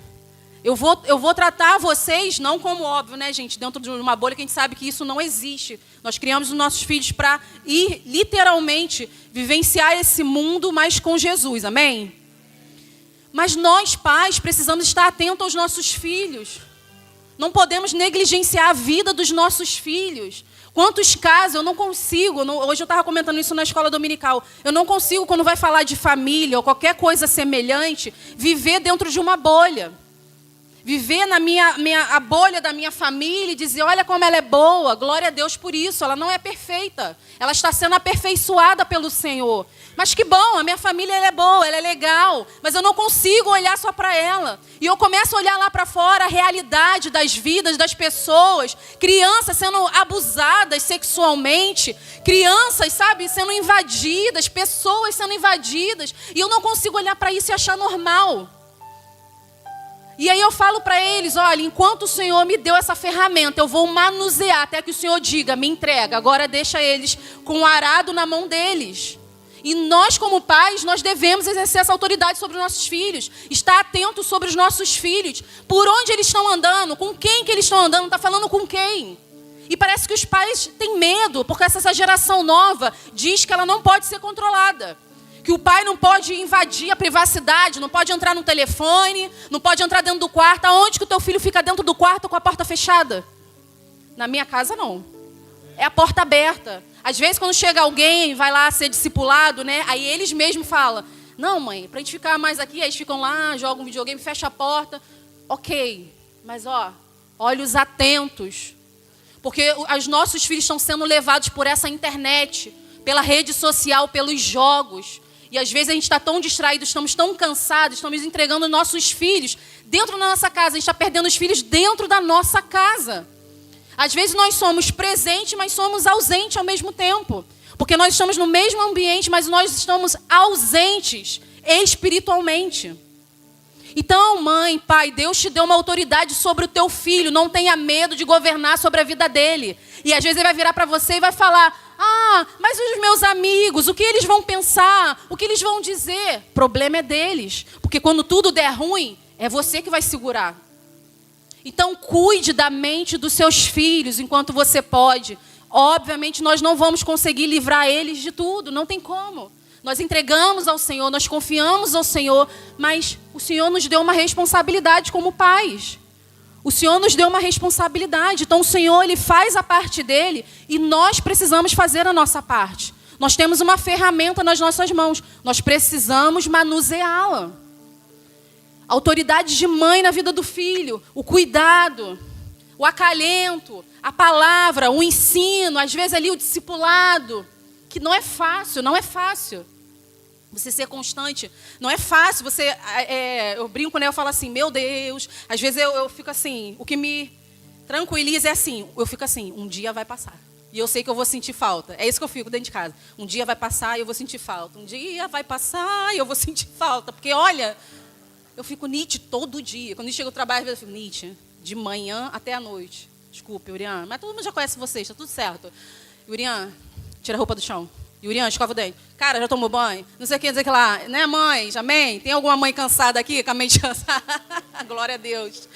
Eu vou tratar vocês, não como óbvio, né, gente, dentro de uma bolha que a gente sabe que isso não existe. Nós criamos os nossos filhos para ir, literalmente, vivenciar esse mundo, mas com Jesus, amém? Mas nós, pais, precisamos estar atentos aos nossos filhos. Não podemos negligenciar a vida dos nossos filhos. Quantos casos eu não consigo, hoje eu estava comentando isso na escola dominical, eu não consigo, quando vai falar de família ou qualquer coisa semelhante, viver dentro de uma bolha. Viver na a bolha da minha família e dizer, olha como ela é boa, glória a Deus por isso, ela não é perfeita, ela está sendo aperfeiçoada pelo Senhor. Mas que bom, a minha família ela é boa, ela é legal, mas eu não consigo olhar só para ela. E eu começo a olhar lá para fora a realidade das vidas das pessoas, crianças sendo abusadas sexualmente, crianças, sabe, sendo invadidas, pessoas sendo invadidas, e eu não consigo olhar para isso e achar normal. E aí eu falo para eles, olha, enquanto o Senhor me deu essa ferramenta, eu vou manusear até que o Senhor diga, me entrega, agora deixa eles com o arado na mão deles. E nós, como pais, nós devemos exercer essa autoridade sobre os nossos filhos, estar atento sobre os nossos filhos, por onde eles estão andando, com quem que eles estão andando, está falando com quem. E parece que os pais têm medo, porque essa geração nova diz que ela não pode ser controlada. Que o pai não pode invadir a privacidade, não pode entrar no telefone, não pode entrar dentro do quarto. Aonde que o teu filho fica dentro do quarto com a porta fechada? Na minha casa, não. É a porta aberta. Às vezes, quando chega alguém, vai lá ser discipulado, né? Aí eles mesmos falam, não, mãe, pra gente ficar mais aqui, aí eles ficam lá, jogam um videogame, fecha a porta. Ok, mas olhos atentos. Porque os nossos filhos estão sendo levados por essa internet, pela rede social, pelos jogos. E às vezes a gente está tão distraído, estamos tão cansados, estamos entregando nossos filhos dentro da nossa casa. A gente está perdendo os filhos dentro da nossa casa. Às vezes nós somos presentes, mas somos ausentes ao mesmo tempo. Porque nós estamos no mesmo ambiente, mas nós estamos ausentes espiritualmente. Então, mãe, pai, Deus te deu uma autoridade sobre o teu filho. Não tenha medo de governar sobre a vida dele. E às vezes ele vai virar para você e vai falar, mas os meus amigos, o que eles vão pensar? O que eles vão dizer? O problema é deles. Porque quando tudo der ruim, é você que vai segurar. Então, cuide da mente dos seus filhos enquanto você pode. Obviamente, nós não vamos conseguir livrar eles de tudo. Não tem como. Nós entregamos ao Senhor, nós confiamos ao Senhor, mas o Senhor nos deu uma responsabilidade como pais. O Senhor nos deu uma responsabilidade. Então o Senhor, Ele faz a parte dele e nós precisamos fazer a nossa parte. Nós temos uma ferramenta nas nossas mãos. Nós precisamos manuseá-la. A autoridade de mãe na vida do filho, o cuidado, o acalento, a palavra, o ensino, às vezes ali o discipulado, que não é fácil, não é fácil. Você ser constante, não é fácil. Eu brinco, né? Eu falo assim, meu Deus. Às vezes eu fico assim, o que me tranquiliza é assim, eu fico assim, um dia vai passar. E eu sei que eu vou sentir falta. É isso que eu fico dentro de casa. Um dia vai passar e eu vou sentir falta. Um dia vai passar e eu vou sentir falta. Porque, olha, eu fico nítida todo dia. Quando chega o trabalho, eu fico nítida, de manhã até a noite. Desculpe, Urian, mas todo mundo já conhece vocês, está tudo certo. Urian, tira a roupa do chão. Urian, escova o dente. Cara, já tomou banho? Não sei o que dizer que lá. Né, mãe? Amém? Tem alguma mãe cansada aqui? Com a mente cansada? Glória a Deus.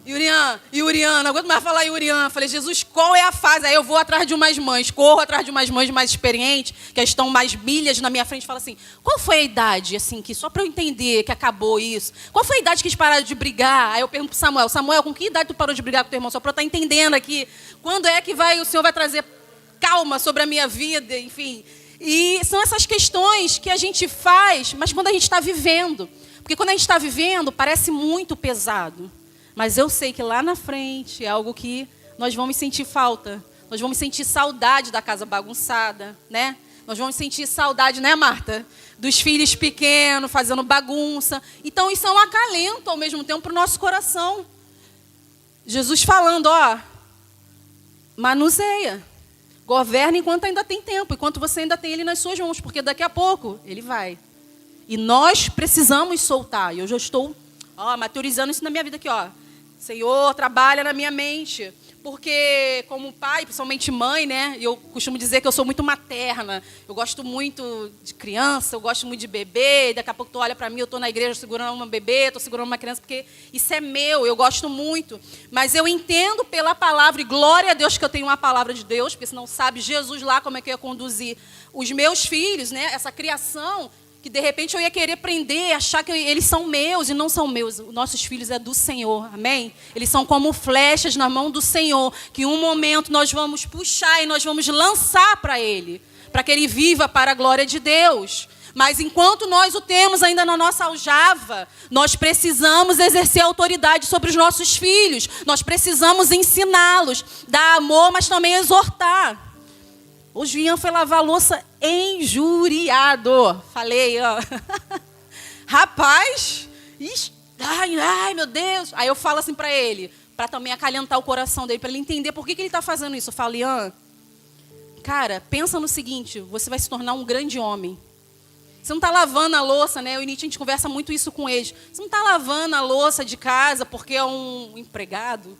Urian, não aguento mais falar Urian. Falei, Jesus, qual é a fase? Aí eu vou atrás de umas mães, corro atrás de umas mães mais experientes, que estão mais milhas na minha frente, e falo assim, qual foi a idade, assim, que só para eu entender que acabou isso? Qual foi a idade que eles pararam de brigar? Aí eu pergunto para Samuel, com que idade tu parou de brigar com teu irmão? Só para eu estar entendendo aqui, quando é que o Senhor vai trazer calma sobre a minha vida, enfim. E são essas questões que a gente faz, mas quando a gente está vivendo. Porque quando a gente está vivendo, parece muito pesado. Mas eu sei que lá na frente é algo que nós vamos sentir falta. Nós vamos sentir saudade da casa bagunçada, né? Nós vamos sentir saudade, né, Marta? Dos filhos pequenos fazendo bagunça. Então isso é um acalento ao mesmo tempo para o nosso coração. Jesus falando, manuseia. Governa enquanto ainda tem tempo, enquanto você ainda tem ele nas suas mãos, porque daqui a pouco ele vai. E nós precisamos soltar. E eu já estou maturizando isso na minha vida aqui, Senhor, trabalha na minha mente. Porque como pai, principalmente mãe, né? Eu costumo dizer que eu sou muito materna. Eu gosto muito de criança, eu gosto muito de bebê. Daqui a pouco tu olha para mim, eu estou na igreja segurando uma bebê, estou segurando uma criança, porque isso é meu, eu gosto muito. Mas eu entendo pela palavra, e glória a Deus que eu tenho uma palavra de Deus, porque senão sabe Jesus lá como é que eu ia conduzir os meus filhos, né? Essa criação, que de repente eu ia querer prender, achar que eles são meus e não são meus. Os nossos filhos é do Senhor, amém? Eles são como flechas na mão do Senhor, que em um momento nós vamos puxar e nós vamos lançar para Ele, para que Ele viva para a glória de Deus. Mas enquanto nós o temos ainda na nossa aljava, nós precisamos exercer autoridade sobre os nossos filhos, nós precisamos ensiná-los, dar amor, mas também exortar. O Julian foi lavar a louça injuriado. Falei, Rapaz, ai, meu Deus. Aí eu falo assim para ele, para também acalentar o coração dele, para ele entender por que ele está fazendo isso. Eu falo, Ian, cara, pensa no seguinte, você vai se tornar um grande homem. Você não está lavando a louça, né? Eu e Nietzsche, a gente conversa muito isso com eles. Você não está lavando a louça de casa porque é um empregado.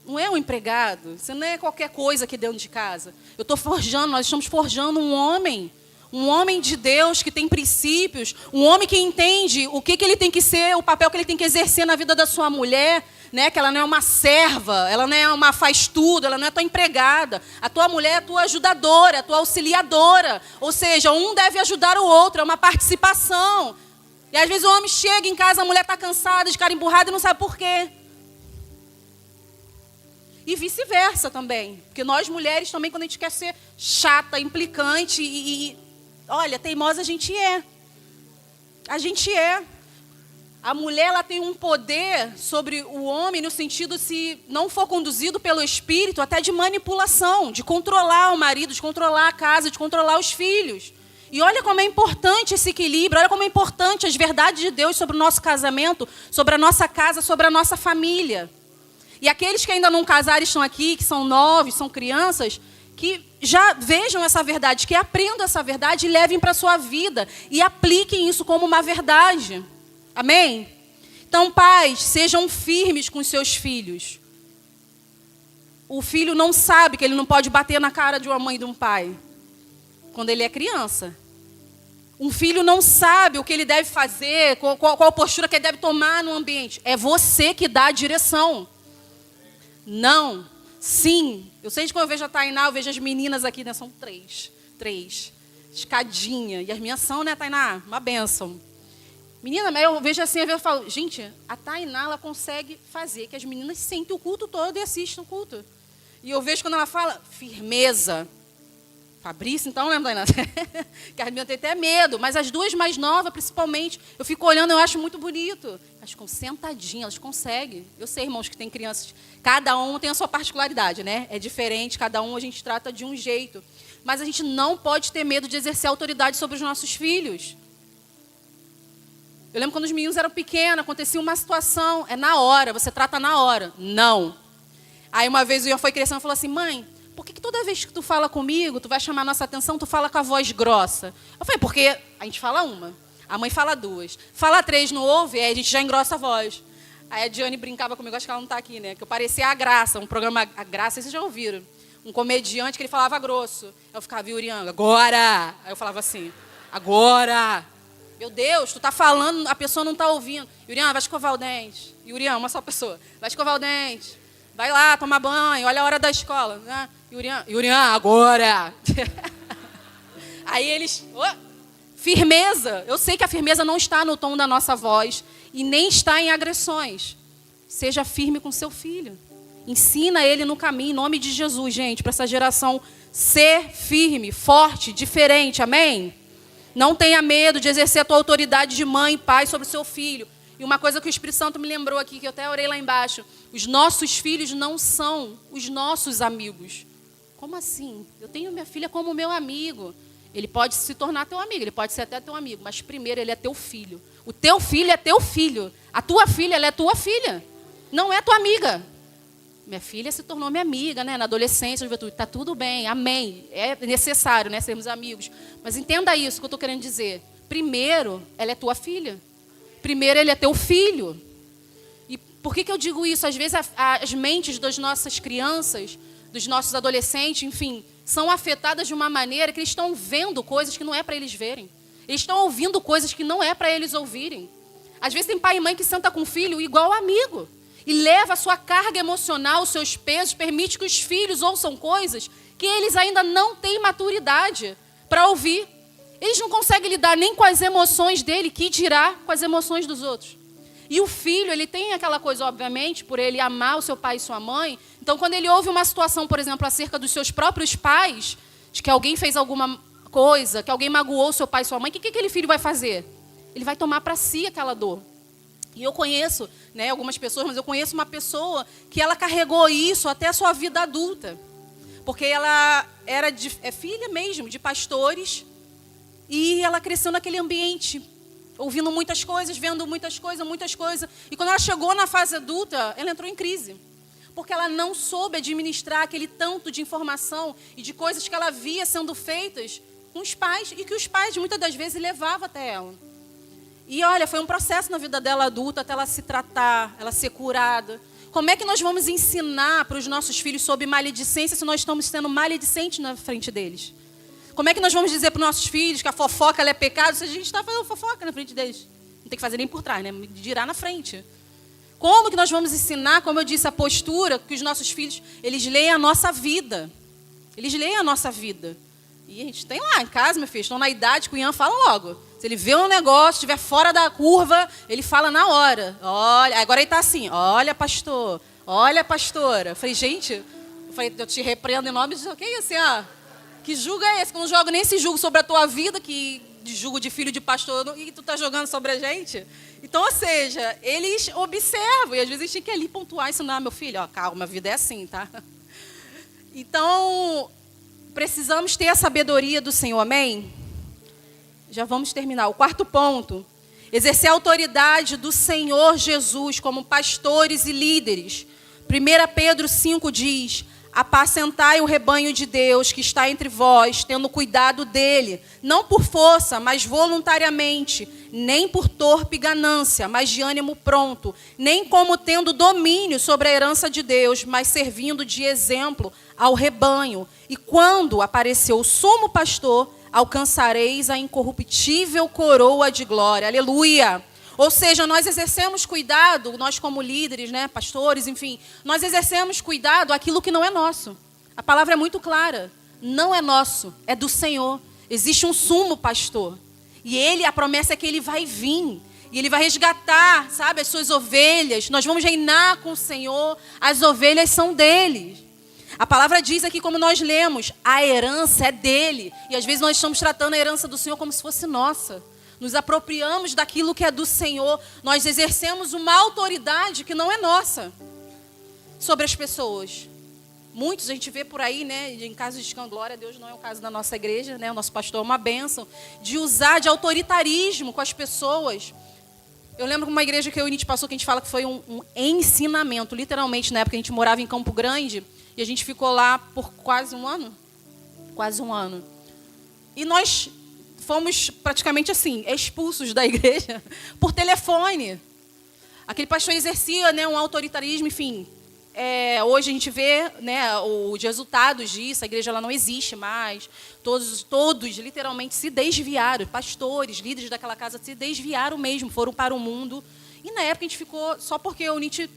Não é um empregado, você não é qualquer coisa aqui dentro de casa. Eu estou forjando, nós estamos forjando um homem de Deus que tem princípios, um homem que entende o que ele tem que ser, o papel que ele tem que exercer na vida da sua mulher, né? Que ela não é uma serva, ela não é uma faz-tudo, ela não é tua empregada. A tua mulher é a tua ajudadora, a tua auxiliadora. Ou seja, um deve ajudar o outro, é uma participação. E às vezes o homem chega em casa, a mulher está cansada, de cara emburrada e não sabe por quê. E vice-versa também. Porque nós mulheres também, quando a gente quer ser chata, implicante olha, teimosa a gente é. A gente é. A mulher, ela tem um poder sobre o homem no sentido, se não for conduzido pelo Espírito, até de manipulação, de controlar o marido, de controlar a casa, de controlar os filhos. E olha como é importante esse equilíbrio, olha como é importante as verdades de Deus sobre o nosso casamento, sobre a nossa casa, sobre a nossa família. E aqueles que ainda não casaram estão aqui, que são novos, são crianças, que já vejam essa verdade, que aprendam essa verdade e levem para a sua vida. E apliquem isso como uma verdade. Amém? Então, pais, sejam firmes com os seus filhos. O filho não sabe que ele não pode bater na cara de uma mãe e de um pai, quando ele é criança. Um filho não sabe o que ele deve fazer, qual postura que ele deve tomar no ambiente. É você que dá a direção. Não, sim. Eu sei que quando eu vejo a Tainá, eu vejo as meninas aqui, né? São três. escadinha. E as minhas são, né, Tainá? Uma bênção. Menina, mas eu vejo assim, eu falo, gente, a Tainá, ela consegue fazer que as meninas sentem o culto todo e assistam o culto. E eu vejo quando ela fala, firmeza. Fabrício, então, né, Tainá? Que as meninas têm até medo, mas as duas mais novas, principalmente, eu fico olhando, eu acho muito bonito. Elas ficam sentadinhas, elas conseguem. Eu sei, irmãos, que tem crianças, cada um tem a sua particularidade, né? É diferente, cada um a gente trata de um jeito. Mas a gente não pode ter medo de exercer autoridade sobre os nossos filhos. Eu lembro quando os meninos eram pequenos, acontecia uma situação, é na hora, você trata na hora. Não. Aí uma vez o Ian foi crescendo e falou assim, mãe, por que toda vez que tu fala comigo, tu vai chamar a nossa atenção, tu fala com a voz grossa? Eu falei, porque a gente fala uma, a mãe fala duas. Fala três, não ouve, aí a gente já engrossa a voz. Aí a Diane brincava comigo, acho que ela não está aqui, né? Que eu parecia a Graça, um programa, a Graça, vocês já ouviram. Um comediante que ele falava grosso. Eu ficava, Yurian, agora! Aí eu falava assim, agora! Meu Deus, tu tá falando, a pessoa não tá ouvindo. Yurian, vai escovar o dente. Yurian, uma só pessoa. Vai escovar o dente. Vai lá, tomar banho, olha a hora da escola. Né? Yurian, agora! Aí eles... Firmeza. Eu sei que a firmeza não está no tom da nossa voz e nem está em agressões. Seja firme com seu filho. Ensina ele no caminho, em nome de Jesus, gente, para essa geração ser firme, forte, diferente. Amém? Não tenha medo de exercer a tua autoridade de mãe e pai sobre o seu filho. E uma coisa que o Espírito Santo me lembrou aqui, que eu até orei lá embaixo. Os nossos filhos não são os nossos amigos. Como assim? Eu tenho minha filha como meu amigo. Ele pode se tornar teu amigo, ele pode ser até teu amigo, mas primeiro ele é teu filho. O teu filho é teu filho. A tua filha, ela é tua filha. Não é tua amiga. Minha filha se tornou minha amiga, né? Na adolescência, na juventude. Está tudo bem, amém. É necessário, né? Sermos amigos. Mas entenda isso que eu estou querendo dizer. Primeiro, ela é tua filha. Primeiro, ele é teu filho. E por que eu digo isso? Às vezes, as mentes das nossas crianças, dos nossos adolescentes, enfim, são afetadas de uma maneira que eles estão vendo coisas que não é para eles verem. Eles estão ouvindo coisas que não é para eles ouvirem. Às vezes, tem pai e mãe que senta com o filho igual amigo. E leva a sua carga emocional, os seus pesos, permite que os filhos ouçam coisas que eles ainda não têm maturidade para ouvir. Eles não conseguem lidar nem com as emoções dele, que dirá com as emoções dos outros. E o filho, ele tem aquela coisa, obviamente, por ele amar o seu pai e sua mãe. Então, quando ele ouve uma situação, por exemplo, acerca dos seus próprios pais, de que alguém fez alguma coisa, que alguém magoou o seu pai e sua mãe, o que aquele filho vai fazer? Ele vai tomar para si aquela dor. E eu conheço, né, algumas pessoas, mas eu conheço uma pessoa que ela carregou isso até a sua vida adulta. Porque ela é filha mesmo de pastores e ela cresceu naquele ambiente, ouvindo muitas coisas, vendo muitas coisas. E quando ela chegou na fase adulta, ela entrou em crise. Porque ela não soube administrar aquele tanto de informação e de coisas que ela via sendo feitas com os pais e que os pais, muitas das vezes, levavam até ela. E olha, foi um processo na vida dela adulta até ela se tratar, ela ser curada. Como é que nós vamos ensinar para os nossos filhos sobre maledicência se nós estamos sendo maledicentes na frente deles? Como é que nós vamos dizer para os nossos filhos que a fofoca ela é pecado se a gente está fazendo fofoca na frente deles? Não tem que fazer nem por trás, né? Dirá na frente. Como que nós vamos ensinar, como eu disse, a postura que os nossos filhos, eles leem a nossa vida. Eles leem a nossa vida. E a gente tem lá em casa, meu filho, estão na idade que o Ian fala logo. Se ele vê um negócio, estiver fora da curva, ele fala na hora. Olha, agora ele está assim, olha, pastor, olha, pastora. Eu falei, gente, eu te repreendo em nome de Deus. Que isso, assim, que julgo é esse? Que eu não jogo nem esse julgo sobre a tua vida, que de julgo de filho de pastor, e tu está jogando sobre a gente? Então, ou seja, eles observam, e às vezes a gente tem que ali pontuar isso, não, meu filho, ó, calma, a vida é assim, tá? Então, precisamos ter a sabedoria do Senhor, amém? Já vamos terminar. O quarto ponto, exercer a autoridade do Senhor Jesus como pastores e líderes. 1 Pedro 5 diz, apacentai o rebanho de Deus que está entre vós, tendo cuidado dele, não por força, mas voluntariamente, nem por torpe ganância, mas de ânimo pronto, nem como tendo domínio sobre a herança de Deus, mas servindo de exemplo ao rebanho. E quando apareceu o sumo pastor, alcançareis a incorruptível coroa de glória. Aleluia! Ou seja, nós exercemos cuidado, nós como líderes, né, pastores, enfim, nós exercemos cuidado aquilo que não é nosso. A palavra é muito clara. Não é nosso, é do Senhor. Existe um sumo pastor. E a promessa é que ele vai vir. E ele vai resgatar, sabe, as suas ovelhas. Nós vamos reinar com o Senhor. As ovelhas são dele. A palavra diz aqui, como nós lemos, a herança é dele. E às vezes nós estamos tratando a herança do Senhor como se fosse nossa. Nos apropriamos daquilo que é do Senhor. Nós exercemos uma autoridade que não é nossa sobre as pessoas. Muitos a gente vê por aí, né, em casos de glória a Deus, não é o caso da nossa igreja, né, o nosso pastor é uma bênção, de usar de autoritarismo com as pessoas. Eu lembro de uma igreja que eu e o Nietzsche passou, que a gente fala que foi um ensinamento, literalmente, na época a gente morava em Campo Grande, e a gente ficou lá por quase um ano. Quase um ano. E nós fomos praticamente assim, expulsos da igreja por telefone. Aquele pastor exercia, né, um autoritarismo, enfim. Hoje a gente vê, né, os resultados disso, a igreja ela não existe mais. Todos literalmente se desviaram. Pastores, líderes daquela casa se desviaram mesmo, foram para o mundo. E na época a gente ficou, só porque o Nietzsche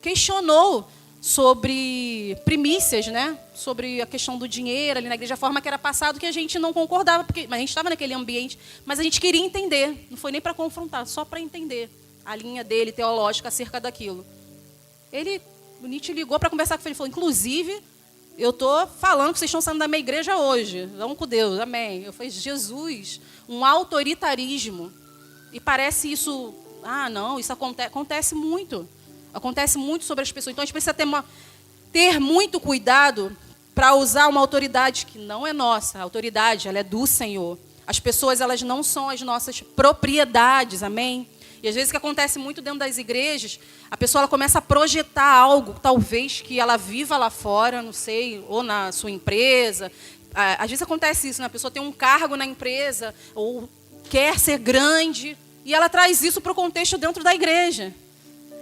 questionou sobre primícias, né? Sobre a questão do dinheiro ali na igreja, a forma que era passado, que a gente não concordava, mas a gente estava naquele ambiente, mas a gente queria entender, não foi nem para confrontar, só para entender a linha dele teológica acerca daquilo. O Nietzsche ligou para conversar com ele, falou, inclusive, eu estou falando que vocês estão saindo da minha igreja hoje, vamos com Deus, amém. Eu falei, Jesus, um autoritarismo, e parece isso, não, isso acontece muito. Acontece muito sobre as pessoas. Então, a gente precisa ter muito cuidado para usar uma autoridade que não é nossa. A autoridade, ela é do Senhor. As pessoas, elas não são as nossas propriedades, amém? E, às vezes, o que acontece muito dentro das igrejas, a pessoa ela começa a projetar algo, talvez, que ela viva lá fora, não sei, ou na sua empresa. Às vezes acontece isso, né? A pessoa tem um cargo na empresa, ou quer ser grande, e ela traz isso para o contexto dentro da igreja.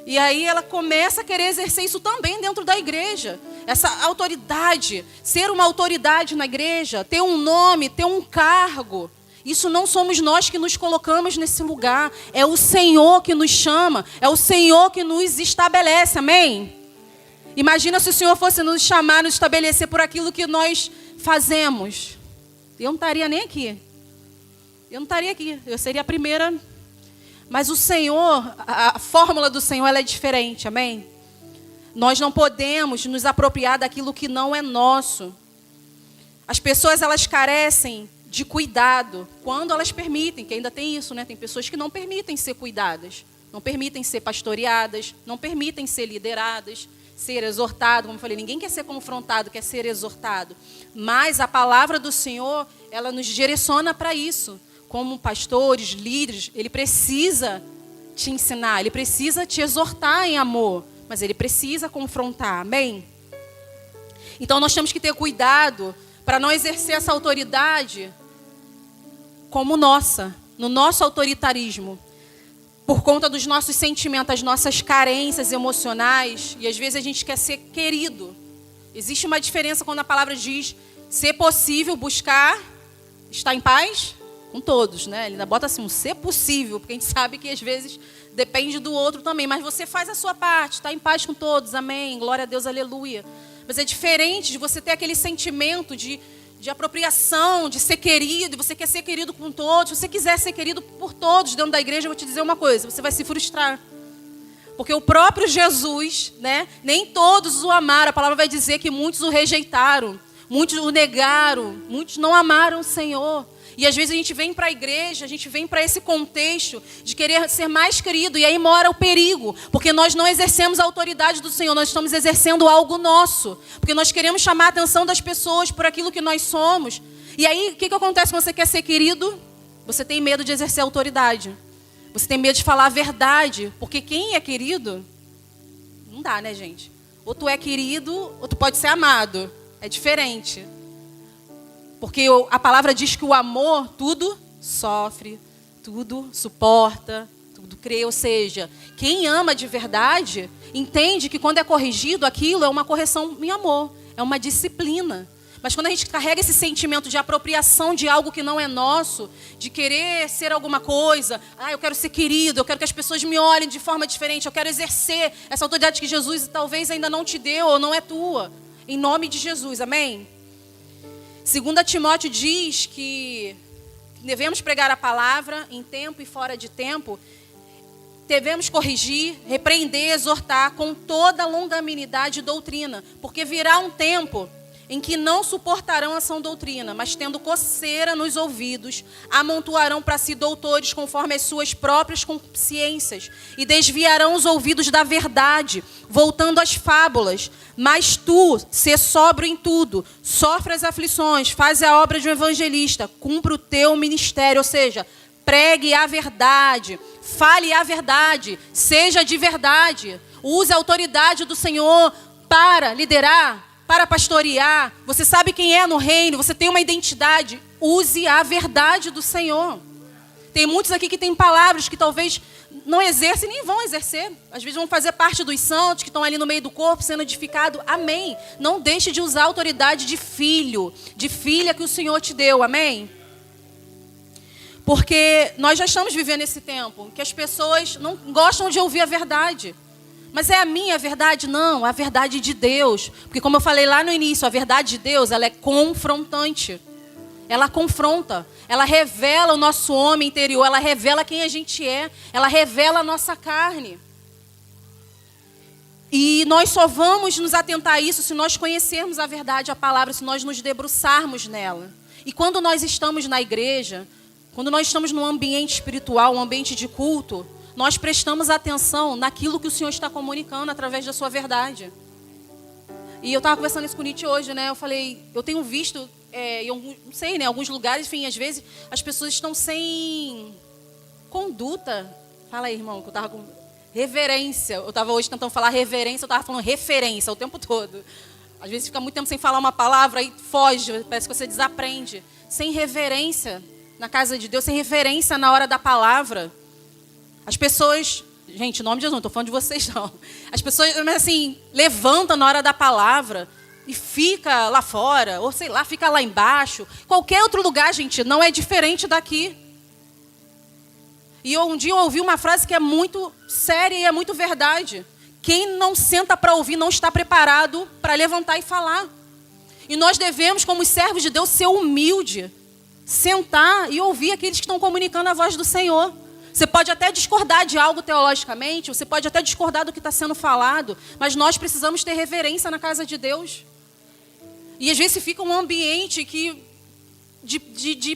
E aí ela começa a querer exercer isso também dentro da igreja. Essa autoridade, ser uma autoridade na igreja, ter um nome, ter um cargo. Isso não somos nós que nos colocamos nesse lugar. É o Senhor que nos chama, é o Senhor que nos estabelece, amém? Imagina se o Senhor fosse nos chamar, nos estabelecer por aquilo que nós fazemos. Eu não estaria nem aqui. Eu seria a primeira. Mas o Senhor, a fórmula do Senhor, ela é diferente, amém? Nós não podemos nos apropriar daquilo que não é nosso. As pessoas, elas carecem de cuidado quando elas permitem, que ainda tem isso, né? Tem pessoas que não permitem ser cuidadas, não permitem ser pastoreadas, não permitem ser lideradas, ser exortado. Como eu falei, ninguém quer ser confrontado, quer ser exortado. Mas a palavra do Senhor, ela nos direciona para isso. Como pastores, líderes, ele precisa te ensinar, ele precisa te exortar em amor, mas ele precisa confrontar, amém? Então nós temos que ter cuidado para não exercer essa autoridade como nossa, no nosso autoritarismo, por conta dos nossos sentimentos, as nossas carências emocionais, e às vezes a gente quer ser querido. Existe uma diferença quando a palavra diz ser possível buscar estar em paz com todos, né? Ele ainda bota assim, um ser possível, porque a gente sabe que às vezes depende do outro também, mas você faz a sua parte, está em paz com todos, amém, glória a Deus, aleluia. Mas é diferente de você ter aquele sentimento de apropriação, de ser querido, você quer ser querido com todos. Se você quiser ser querido por todos dentro da igreja, eu vou te dizer uma coisa, você vai se frustrar. Porque o próprio Jesus, né, nem todos o amaram, a palavra vai dizer que muitos o rejeitaram, muitos o negaram, muitos não amaram o Senhor. E às vezes a gente vem para a igreja, a gente vem para esse contexto de querer ser mais querido. E aí mora o perigo, porque nós não exercemos a autoridade do Senhor, nós estamos exercendo algo nosso. Porque nós queremos chamar a atenção das pessoas por aquilo que nós somos. E aí o que acontece quando você quer ser querido? Você tem medo de exercer a autoridade. Você tem medo de falar a verdade. Porque quem é querido, não dá, né, gente? Ou tu é querido, ou tu pode ser amado. É diferente. Porque a palavra diz que o amor tudo sofre, tudo suporta, tudo crê. Ou seja, quem ama de verdade entende que quando é corrigido, aquilo é uma correção em amor, é uma disciplina. Mas quando a gente carrega esse sentimento de apropriação de algo que não é nosso, de querer ser alguma coisa, eu quero ser querido, eu quero que as pessoas me olhem de forma diferente, eu quero exercer essa autoridade que Jesus talvez ainda não te deu ou não é tua. Em nome de Jesus, amém? 2 Timóteo diz que devemos pregar a palavra em tempo e fora de tempo. Devemos corrigir, repreender, exortar com toda longanimidade e doutrina, porque virá um tempo em que não suportarão a sã doutrina, mas tendo coceira nos ouvidos, amontoarão para si doutores conforme as suas próprias consciências e desviarão os ouvidos da verdade, voltando às fábulas. Mas tu, sê sóbrio em tudo, sofre as aflições, faz a obra de um evangelista, cumpre o teu ministério, ou seja, pregue a verdade, fale a verdade, seja de verdade, use a autoridade do Senhor para liderar, para pastorear. Você sabe quem é no reino, você tem uma identidade, use a verdade do Senhor. Tem muitos aqui que têm palavras que talvez não exercem, nem vão exercer. Às vezes vão fazer parte dos santos que estão ali no meio do corpo sendo edificado. Amém. Não deixe de usar a autoridade de filho, de filha que o Senhor te deu. Amém. Porque nós já estamos vivendo esse tempo que as pessoas não gostam de ouvir a verdade. Mas é a minha verdade? Não, a verdade de Deus. Porque como eu falei lá no início, a verdade de Deus, ela é confrontante. Ela confronta, ela revela o nosso homem interior, ela revela quem a gente é, ela revela a nossa carne. E nós só vamos nos atentar a isso se nós conhecermos a verdade, a palavra, se nós nos debruçarmos nela. E quando nós estamos na igreja, quando nós estamos num ambiente espiritual, um ambiente de culto, nós prestamos atenção naquilo que o Senhor está comunicando através da sua verdade. E eu estava conversando isso com o Nietzsche hoje, né? Eu falei, eu tenho visto, não sei, né? Alguns lugares, enfim, às vezes as pessoas estão sem conduta. Fala aí, irmão, que eu estava com reverência. Eu estava hoje tentando falar reverência, eu estava falando referência o tempo todo. Às vezes fica muito tempo sem falar uma palavra, aí foge, parece que você desaprende. Sem reverência na casa de Deus, sem reverência na hora da palavra. As pessoas, gente, em nome de Jesus, não estou falando de vocês não. As pessoas, assim, levantam na hora da palavra e fica lá fora, ou sei lá, fica lá embaixo. Qualquer outro lugar, gente, não é diferente daqui. E um dia eu ouvi uma frase que é muito séria e é muito verdade. Quem não senta para ouvir não está preparado para levantar e falar. E nós devemos, como servos de Deus, ser humilde, sentar e ouvir aqueles que estão comunicando a voz do Senhor. Você pode até discordar de algo teologicamente, você pode até discordar do que está sendo falado, mas nós precisamos ter reverência na casa de Deus. E às vezes fica um ambiente que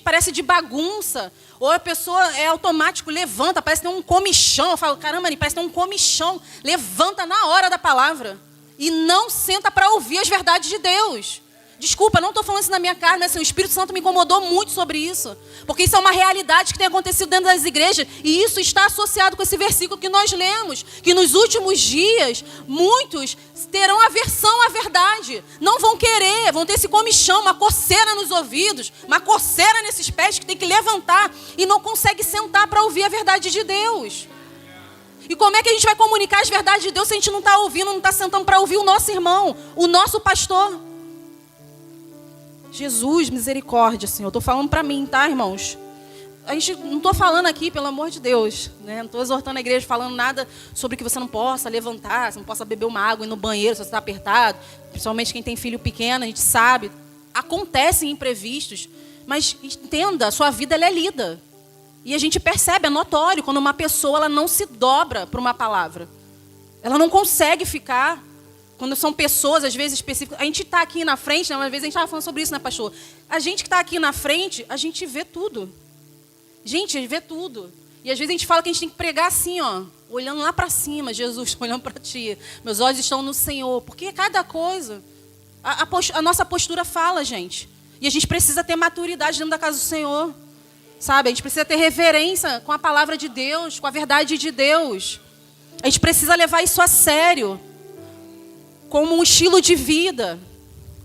parece de bagunça, ou a pessoa é automático, levanta, parece que tem um comichão. Eu falo, caramba, parece que tem um comichão. Levanta na hora da palavra e não senta para ouvir as verdades de Deus. Desculpa, não estou falando isso na minha carne, mas assim, o Espírito Santo me incomodou muito sobre isso. Porque isso é uma realidade que tem acontecido dentro das igrejas. E isso está associado com esse versículo que nós lemos. Que nos últimos dias, muitos terão aversão à verdade. Não vão querer, vão ter esse comichão, uma coceira nos ouvidos, uma coceira nesses pés que tem que levantar e não consegue sentar para ouvir a verdade de Deus. E como é que a gente vai comunicar as verdades de Deus se a gente não está ouvindo, não está sentando para ouvir o nosso irmão, o nosso pastor? Jesus, misericórdia, Senhor. Eu estou falando para mim, tá, irmãos? A gente não estou falando aqui, pelo amor de Deus, né? Não estou exortando a igreja, falando nada sobre que você não possa levantar, você não possa beber uma água e ir no banheiro se você está apertado. Principalmente quem tem filho pequeno, a gente sabe. Acontecem imprevistos, mas entenda, a sua vida ela é lida. E a gente percebe, é notório, quando uma pessoa ela não se dobra para uma palavra. Ela não consegue ficar. Quando são pessoas, às vezes, específicas. A gente está aqui na frente, né? Uma vez a gente estava falando sobre isso, né, pastor? A gente que está aqui na frente, a gente vê tudo. Gente, a gente vê tudo. E às vezes a gente fala que a gente tem que pregar assim, ó, olhando lá para cima. Jesus, olhando para ti. Meus olhos estão no Senhor. Porque cada coisa, a nossa postura fala, gente. E a gente precisa ter maturidade dentro da casa do Senhor. Sabe? A gente precisa ter reverência com a palavra de Deus, com a verdade de Deus. A gente precisa levar isso a sério. Como um estilo de vida.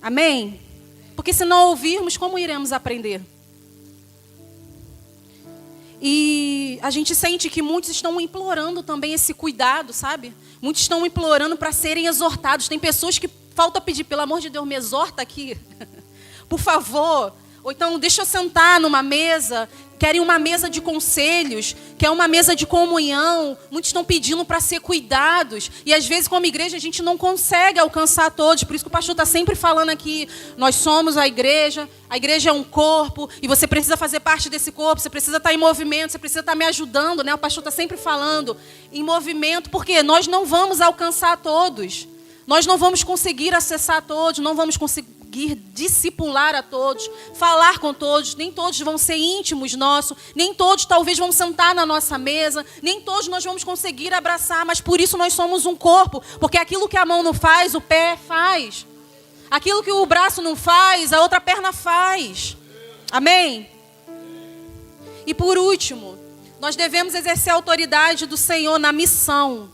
Amém? Porque se não ouvirmos, como iremos aprender? E a gente sente que muitos estão implorando também esse cuidado, sabe? Muitos estão implorando para serem exortados. Tem pessoas que falta pedir, pelo amor de Deus, me exorta aqui. Por favor. Ou então, deixa eu sentar numa mesa. querem uma mesa de conselhos, quer uma mesa de comunhão. Muitos estão pedindo para ser cuidados. E às vezes, como igreja, a gente não consegue alcançar todos. Por isso que o pastor está sempre falando aqui, nós somos a igreja é um corpo, e você precisa fazer parte desse corpo, você precisa estar em movimento, você precisa estar me ajudando, né? O pastor está sempre falando em movimento, porque nós não vamos alcançar todos. Nós não vamos conseguir acessar a todos, não vamos conseguir discipular a todos, falar com todos, nem todos vão ser íntimos nossos, nem todos talvez vão sentar na nossa mesa, nem todos nós vamos conseguir abraçar, mas por isso nós somos um corpo, porque aquilo que a mão não faz, o pé faz. Aquilo que o braço não faz, a outra perna faz. Amém? E por último, nós devemos exercer a autoridade do Senhor na missão.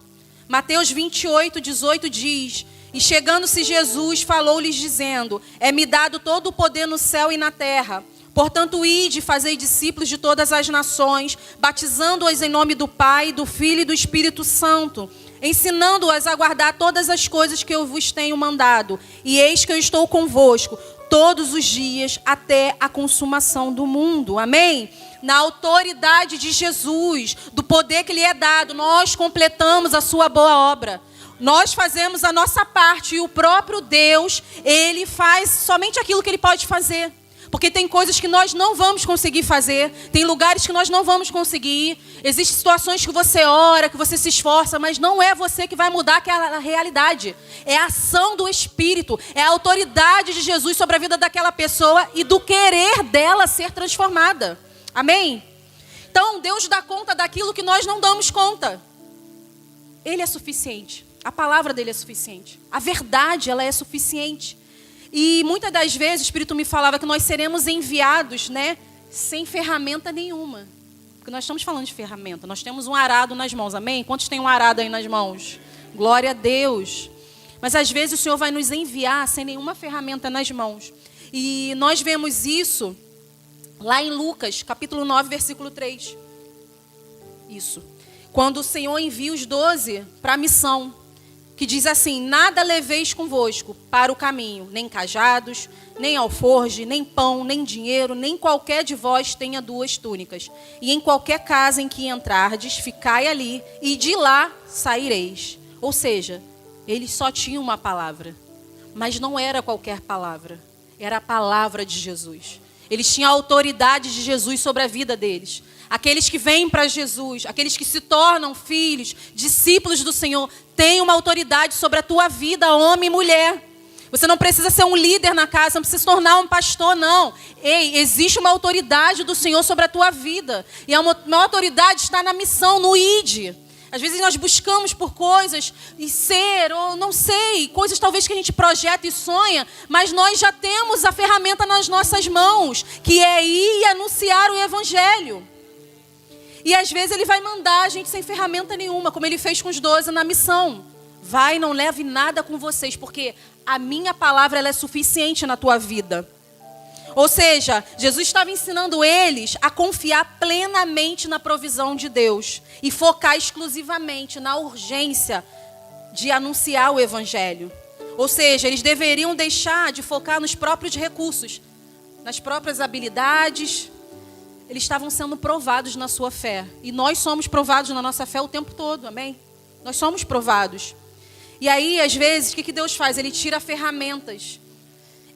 Mateus 28:18 diz: e chegando-se Jesus, falou-lhes dizendo: é-me dado todo o poder no céu e na terra. Portanto, ide e fazei discípulos de todas as nações, batizando-os em nome do Pai, do Filho e do Espírito Santo, ensinando-as a guardar todas as coisas que eu vos tenho mandado. E eis que eu estou convosco todos os dias até a consumação do mundo. Amém? Na autoridade de Jesus, do poder que lhe é dado, nós completamos a sua boa obra. Nós fazemos a nossa parte e o próprio Deus, Ele faz somente aquilo que Ele pode fazer. Porque tem coisas que nós não vamos conseguir fazer, tem lugares que nós não vamos conseguir ir. Existem situações que você ora, que você se esforça, mas não é você que vai mudar aquela realidade. É a ação do Espírito, é a autoridade de Jesus sobre a vida daquela pessoa e do querer dela ser transformada. Amém? Então, Deus dá conta daquilo que nós não damos conta. Ele é suficiente. A palavra dele é suficiente. A verdade, ela é suficiente. E muitas das vezes o Espírito me falava que nós seremos enviados, né, sem ferramenta nenhuma. Porque nós estamos falando de ferramenta. Nós temos um arado nas mãos, amém? Quantos têm um arado aí nas mãos? Glória a Deus. Mas às vezes o Senhor vai nos enviar sem nenhuma ferramenta nas mãos. E nós vemos isso lá em Lucas, capítulo 9, versículo 3. Isso. Quando o Senhor envia os 12 para a missão, que diz assim: nada leveis convosco para o caminho, nem cajados, nem alforje, nem pão, nem dinheiro, nem qualquer de vós tenha 2 túnicas. E em qualquer casa em que entrardes, ficai ali, e de lá saireis. Ou seja, eles só tinham uma palavra, mas não era qualquer palavra, era a palavra de Jesus. Eles tinham a autoridade de Jesus sobre a vida deles. Aqueles que vêm para Jesus, aqueles que se tornam filhos, discípulos do Senhor, têm uma autoridade sobre a tua vida, homem e mulher. Você não precisa ser um líder na casa, não precisa se tornar um pastor, não. Ei, existe uma autoridade do Senhor sobre a tua vida. E a maior autoridade está na missão, no ID. Às vezes nós buscamos por coisas e ser, ou não sei, coisas talvez que a gente projeta e sonha, mas nós já temos a ferramenta nas nossas mãos, que é ir e anunciar o Evangelho. E às vezes ele vai mandar a gente sem ferramenta nenhuma, como ele fez com os 12 na missão. Vai, não leve nada com vocês, porque a minha palavra ela é suficiente na tua vida. Ou seja, Jesus estava ensinando eles a confiar plenamente na provisão de Deus e focar exclusivamente na urgência de anunciar o Evangelho. Ou seja, eles deveriam deixar de focar nos próprios recursos, nas próprias habilidades. Eles estavam sendo provados na sua fé. E nós somos provados na nossa fé o tempo todo, amém? Nós somos provados. E aí, às vezes, o que Deus faz? Ele tira ferramentas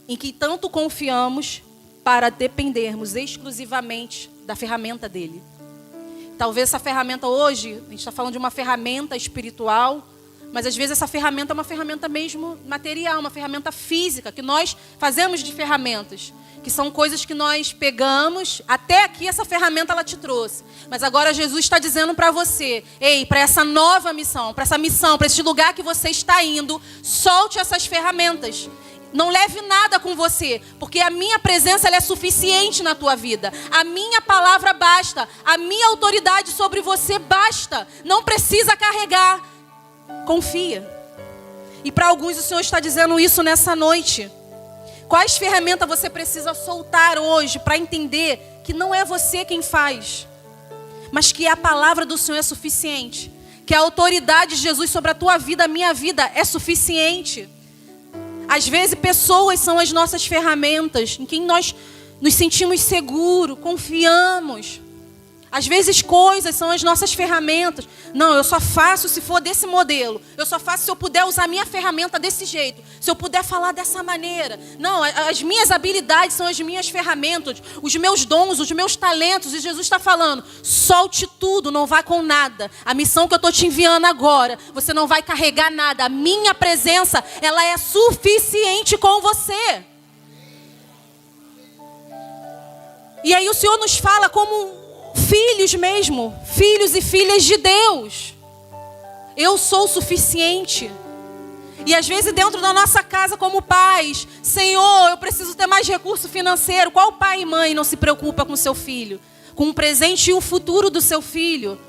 em que tanto confiamos para dependermos exclusivamente da ferramenta dele. Talvez essa ferramenta hoje, a gente está falando de uma ferramenta espiritual, mas às vezes essa ferramenta é uma ferramenta mesmo material, uma ferramenta física, que nós fazemos de ferramentas, que são coisas que nós pegamos, até aqui essa ferramenta ela te trouxe. Mas agora Jesus está dizendo para você, ei, para essa nova missão, para esse lugar que você está indo, solte essas ferramentas. Não leve nada com você, porque a minha presença ela é suficiente na tua vida. A minha palavra basta, a minha autoridade sobre você basta. Não precisa carregar. Confia. E para alguns o Senhor está dizendo isso nessa noite. Quais ferramentas você precisa soltar hoje para entender que não é você quem faz, mas que a palavra do Senhor é suficiente, que a autoridade de Jesus sobre a tua vida, a minha vida é suficiente. Às vezes pessoas são as nossas ferramentas, em quem nós nos sentimos seguros, confiamos. Às vezes coisas são as nossas ferramentas. Não, eu só faço se for desse modelo. Eu só faço se eu puder usar a minha ferramenta desse jeito. Se eu puder falar dessa maneira. Não, as minhas habilidades são as minhas ferramentas. Os meus dons, os meus talentos. E Jesus está falando, solte tudo, não vá com nada. A missão que eu estou te enviando agora, você não vai carregar nada. A minha presença, ela é suficiente com você. E aí o Senhor nos fala como filhos mesmo, filhos e filhas de Deus. Eu sou o suficiente. E às vezes dentro da nossa casa como pais, Senhor, eu preciso ter mais recurso financeiro. Qual pai e mãe não se preocupa com o seu filho? Com o presente e o futuro do seu filho?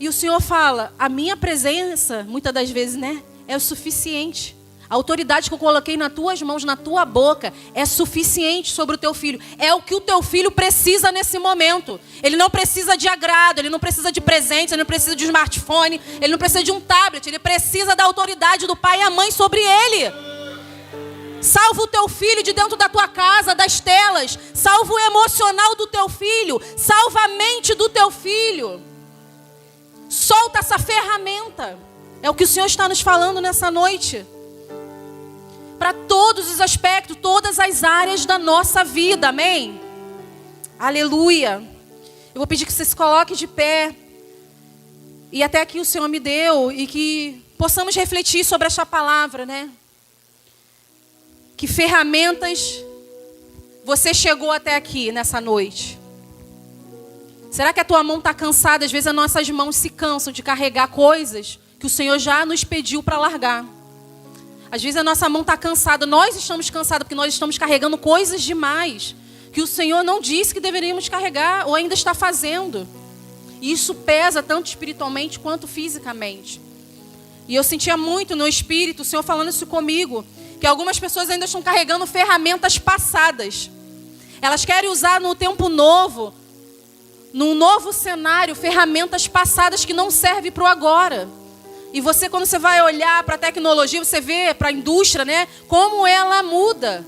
E o Senhor fala, a minha presença, muitas das vezes, é o suficiente. A autoridade que eu coloquei nas tuas mãos, na tua boca, é suficiente sobre o teu filho. É o que o teu filho precisa nesse momento. Ele não precisa de agrado, ele não precisa de presentes, ele não precisa de um smartphone, ele não precisa de um tablet, ele precisa da autoridade do pai e a mãe sobre ele. Salva o teu filho de dentro da tua casa, das telas. Salva o emocional do teu filho. Salva a mente do teu filho. Solta essa ferramenta. É o que o Senhor está nos falando nessa noite. Para todos os aspectos, todas as áreas da nossa vida, amém? Aleluia. Eu vou pedir que você se coloque de pé. E até aqui o Senhor me deu, e que possamos refletir sobre esta palavra, Que ferramentas você chegou até aqui nessa noite? Será que a tua mão está cansada? Às vezes as nossas mãos se cansam de carregar coisas que o Senhor já nos pediu para largar. Às vezes a nossa mão está cansada, nós estamos cansados porque nós estamos carregando coisas demais que o Senhor não disse que deveríamos carregar ou ainda está fazendo. E isso pesa tanto espiritualmente quanto fisicamente. E eu sentia muito no espírito o Senhor falando isso comigo, que algumas pessoas ainda estão carregando ferramentas passadas. Elas querem usar no tempo novo, num novo cenário, ferramentas passadas que não servem para o agora. E você, quando você vai olhar para a tecnologia, você vê para a indústria, como ela muda.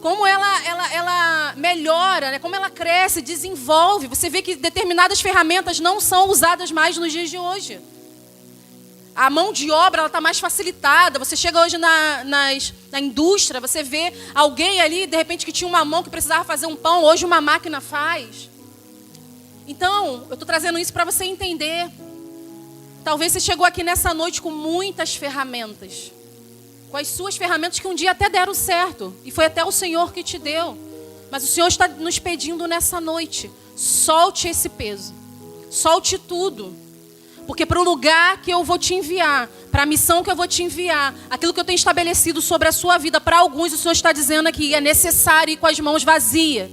Como ela melhora, como ela cresce, desenvolve. Você vê que determinadas ferramentas não são usadas mais nos dias de hoje. A mão de obra está mais facilitada. Você chega hoje na indústria, você vê alguém ali, de repente, que tinha uma mão que precisava fazer um pão, hoje uma máquina faz. Então, eu estou trazendo isso para você entender. Talvez você chegou aqui nessa noite com muitas ferramentas. Com as suas ferramentas que um dia até deram certo. E foi até o Senhor que te deu. Mas o Senhor está nos pedindo nessa noite. Solte esse peso. Solte tudo. Porque para o lugar que eu vou te enviar, para a missão que eu vou te enviar, aquilo que eu tenho estabelecido sobre a sua vida, para alguns o Senhor está dizendo aqui, é necessário ir com as mãos vazias.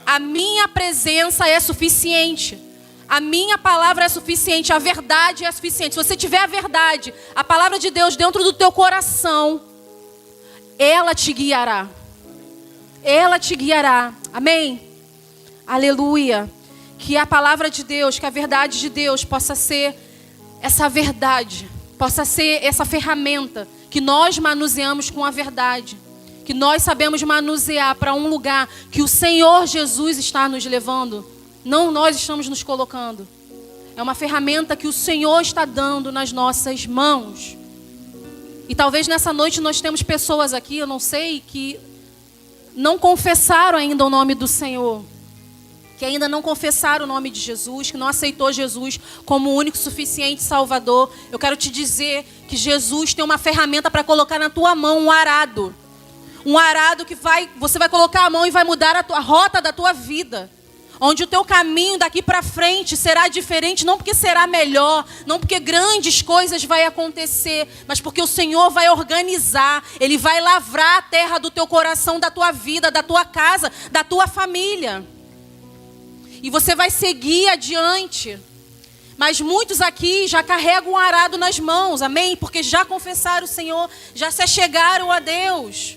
A minha presença é suficiente. A minha palavra é suficiente, a verdade é suficiente. Se você tiver a verdade, a palavra de Deus dentro do teu coração, ela te guiará. Ela te guiará. Amém? Aleluia. Que a palavra de Deus, que a verdade de Deus possa ser essa verdade, possa ser essa ferramenta que nós manuseamos com a verdade. Que nós sabemos manusear para um lugar que o Senhor Jesus está nos levando. Não nós estamos nos colocando. É uma ferramenta que o Senhor está dando nas nossas mãos. E talvez nessa noite nós temos pessoas aqui, eu não sei, que não confessaram ainda o nome do Senhor. Que ainda não confessaram o nome de Jesus, que não aceitou Jesus como o único suficiente Salvador. Eu quero te dizer que Jesus tem uma ferramenta para colocar na tua mão, um arado. Um arado que você vai colocar a mão e vai mudar a rota da tua vida. Onde o teu caminho daqui para frente será diferente, não porque será melhor, não porque grandes coisas vai acontecer, mas porque o Senhor vai organizar, Ele vai lavrar a terra do teu coração, da tua vida, da tua casa, da tua família. E você vai seguir adiante. Mas muitos aqui já carregam um arado nas mãos, amém? Porque já confessaram o Senhor, já se achegaram a Deus.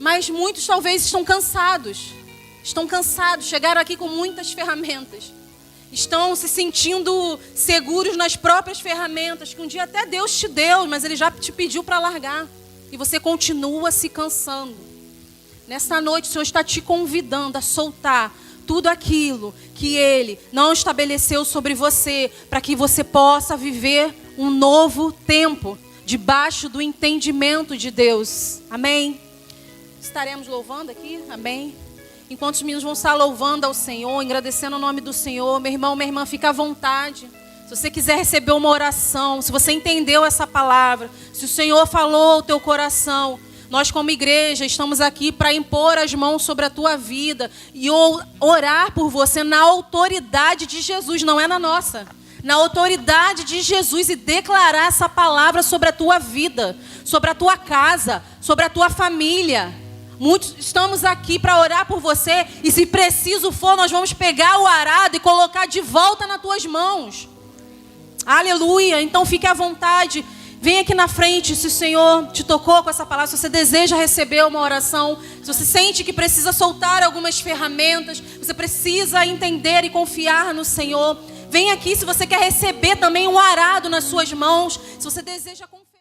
Mas muitos talvez estão cansados. Estão cansados, chegaram aqui com muitas ferramentas. Estão se sentindo seguros nas próprias ferramentas, que um dia até Deus te deu, mas Ele já te pediu para largar. E você continua se cansando. Nessa noite, o Senhor está te convidando a soltar tudo aquilo que Ele não estabeleceu sobre você, para que você possa viver um novo tempo, debaixo do entendimento de Deus. Amém? Estaremos louvando aqui? Amém? Enquanto os meninos vão estar louvando ao Senhor, agradecendo o nome do Senhor, meu irmão, minha irmã, fica à vontade. Se você quiser receber uma oração, se você entendeu essa palavra, se o Senhor falou ao teu coração, nós como igreja estamos aqui para impor as mãos sobre a tua vida e orar por você na autoridade de Jesus, não é na nossa. Na autoridade de Jesus e declarar essa palavra sobre a tua vida, sobre a tua casa, sobre a tua família. Muitos estamos aqui para orar por você e se preciso for, nós vamos pegar o arado e colocar de volta nas tuas mãos. Aleluia, então fique à vontade. Vem aqui na frente se o Senhor te tocou com essa palavra, se você deseja receber uma oração, se você sente que precisa soltar algumas ferramentas, você precisa entender e confiar no Senhor. Vem aqui se você quer receber também um arado nas suas mãos, se você deseja confiar.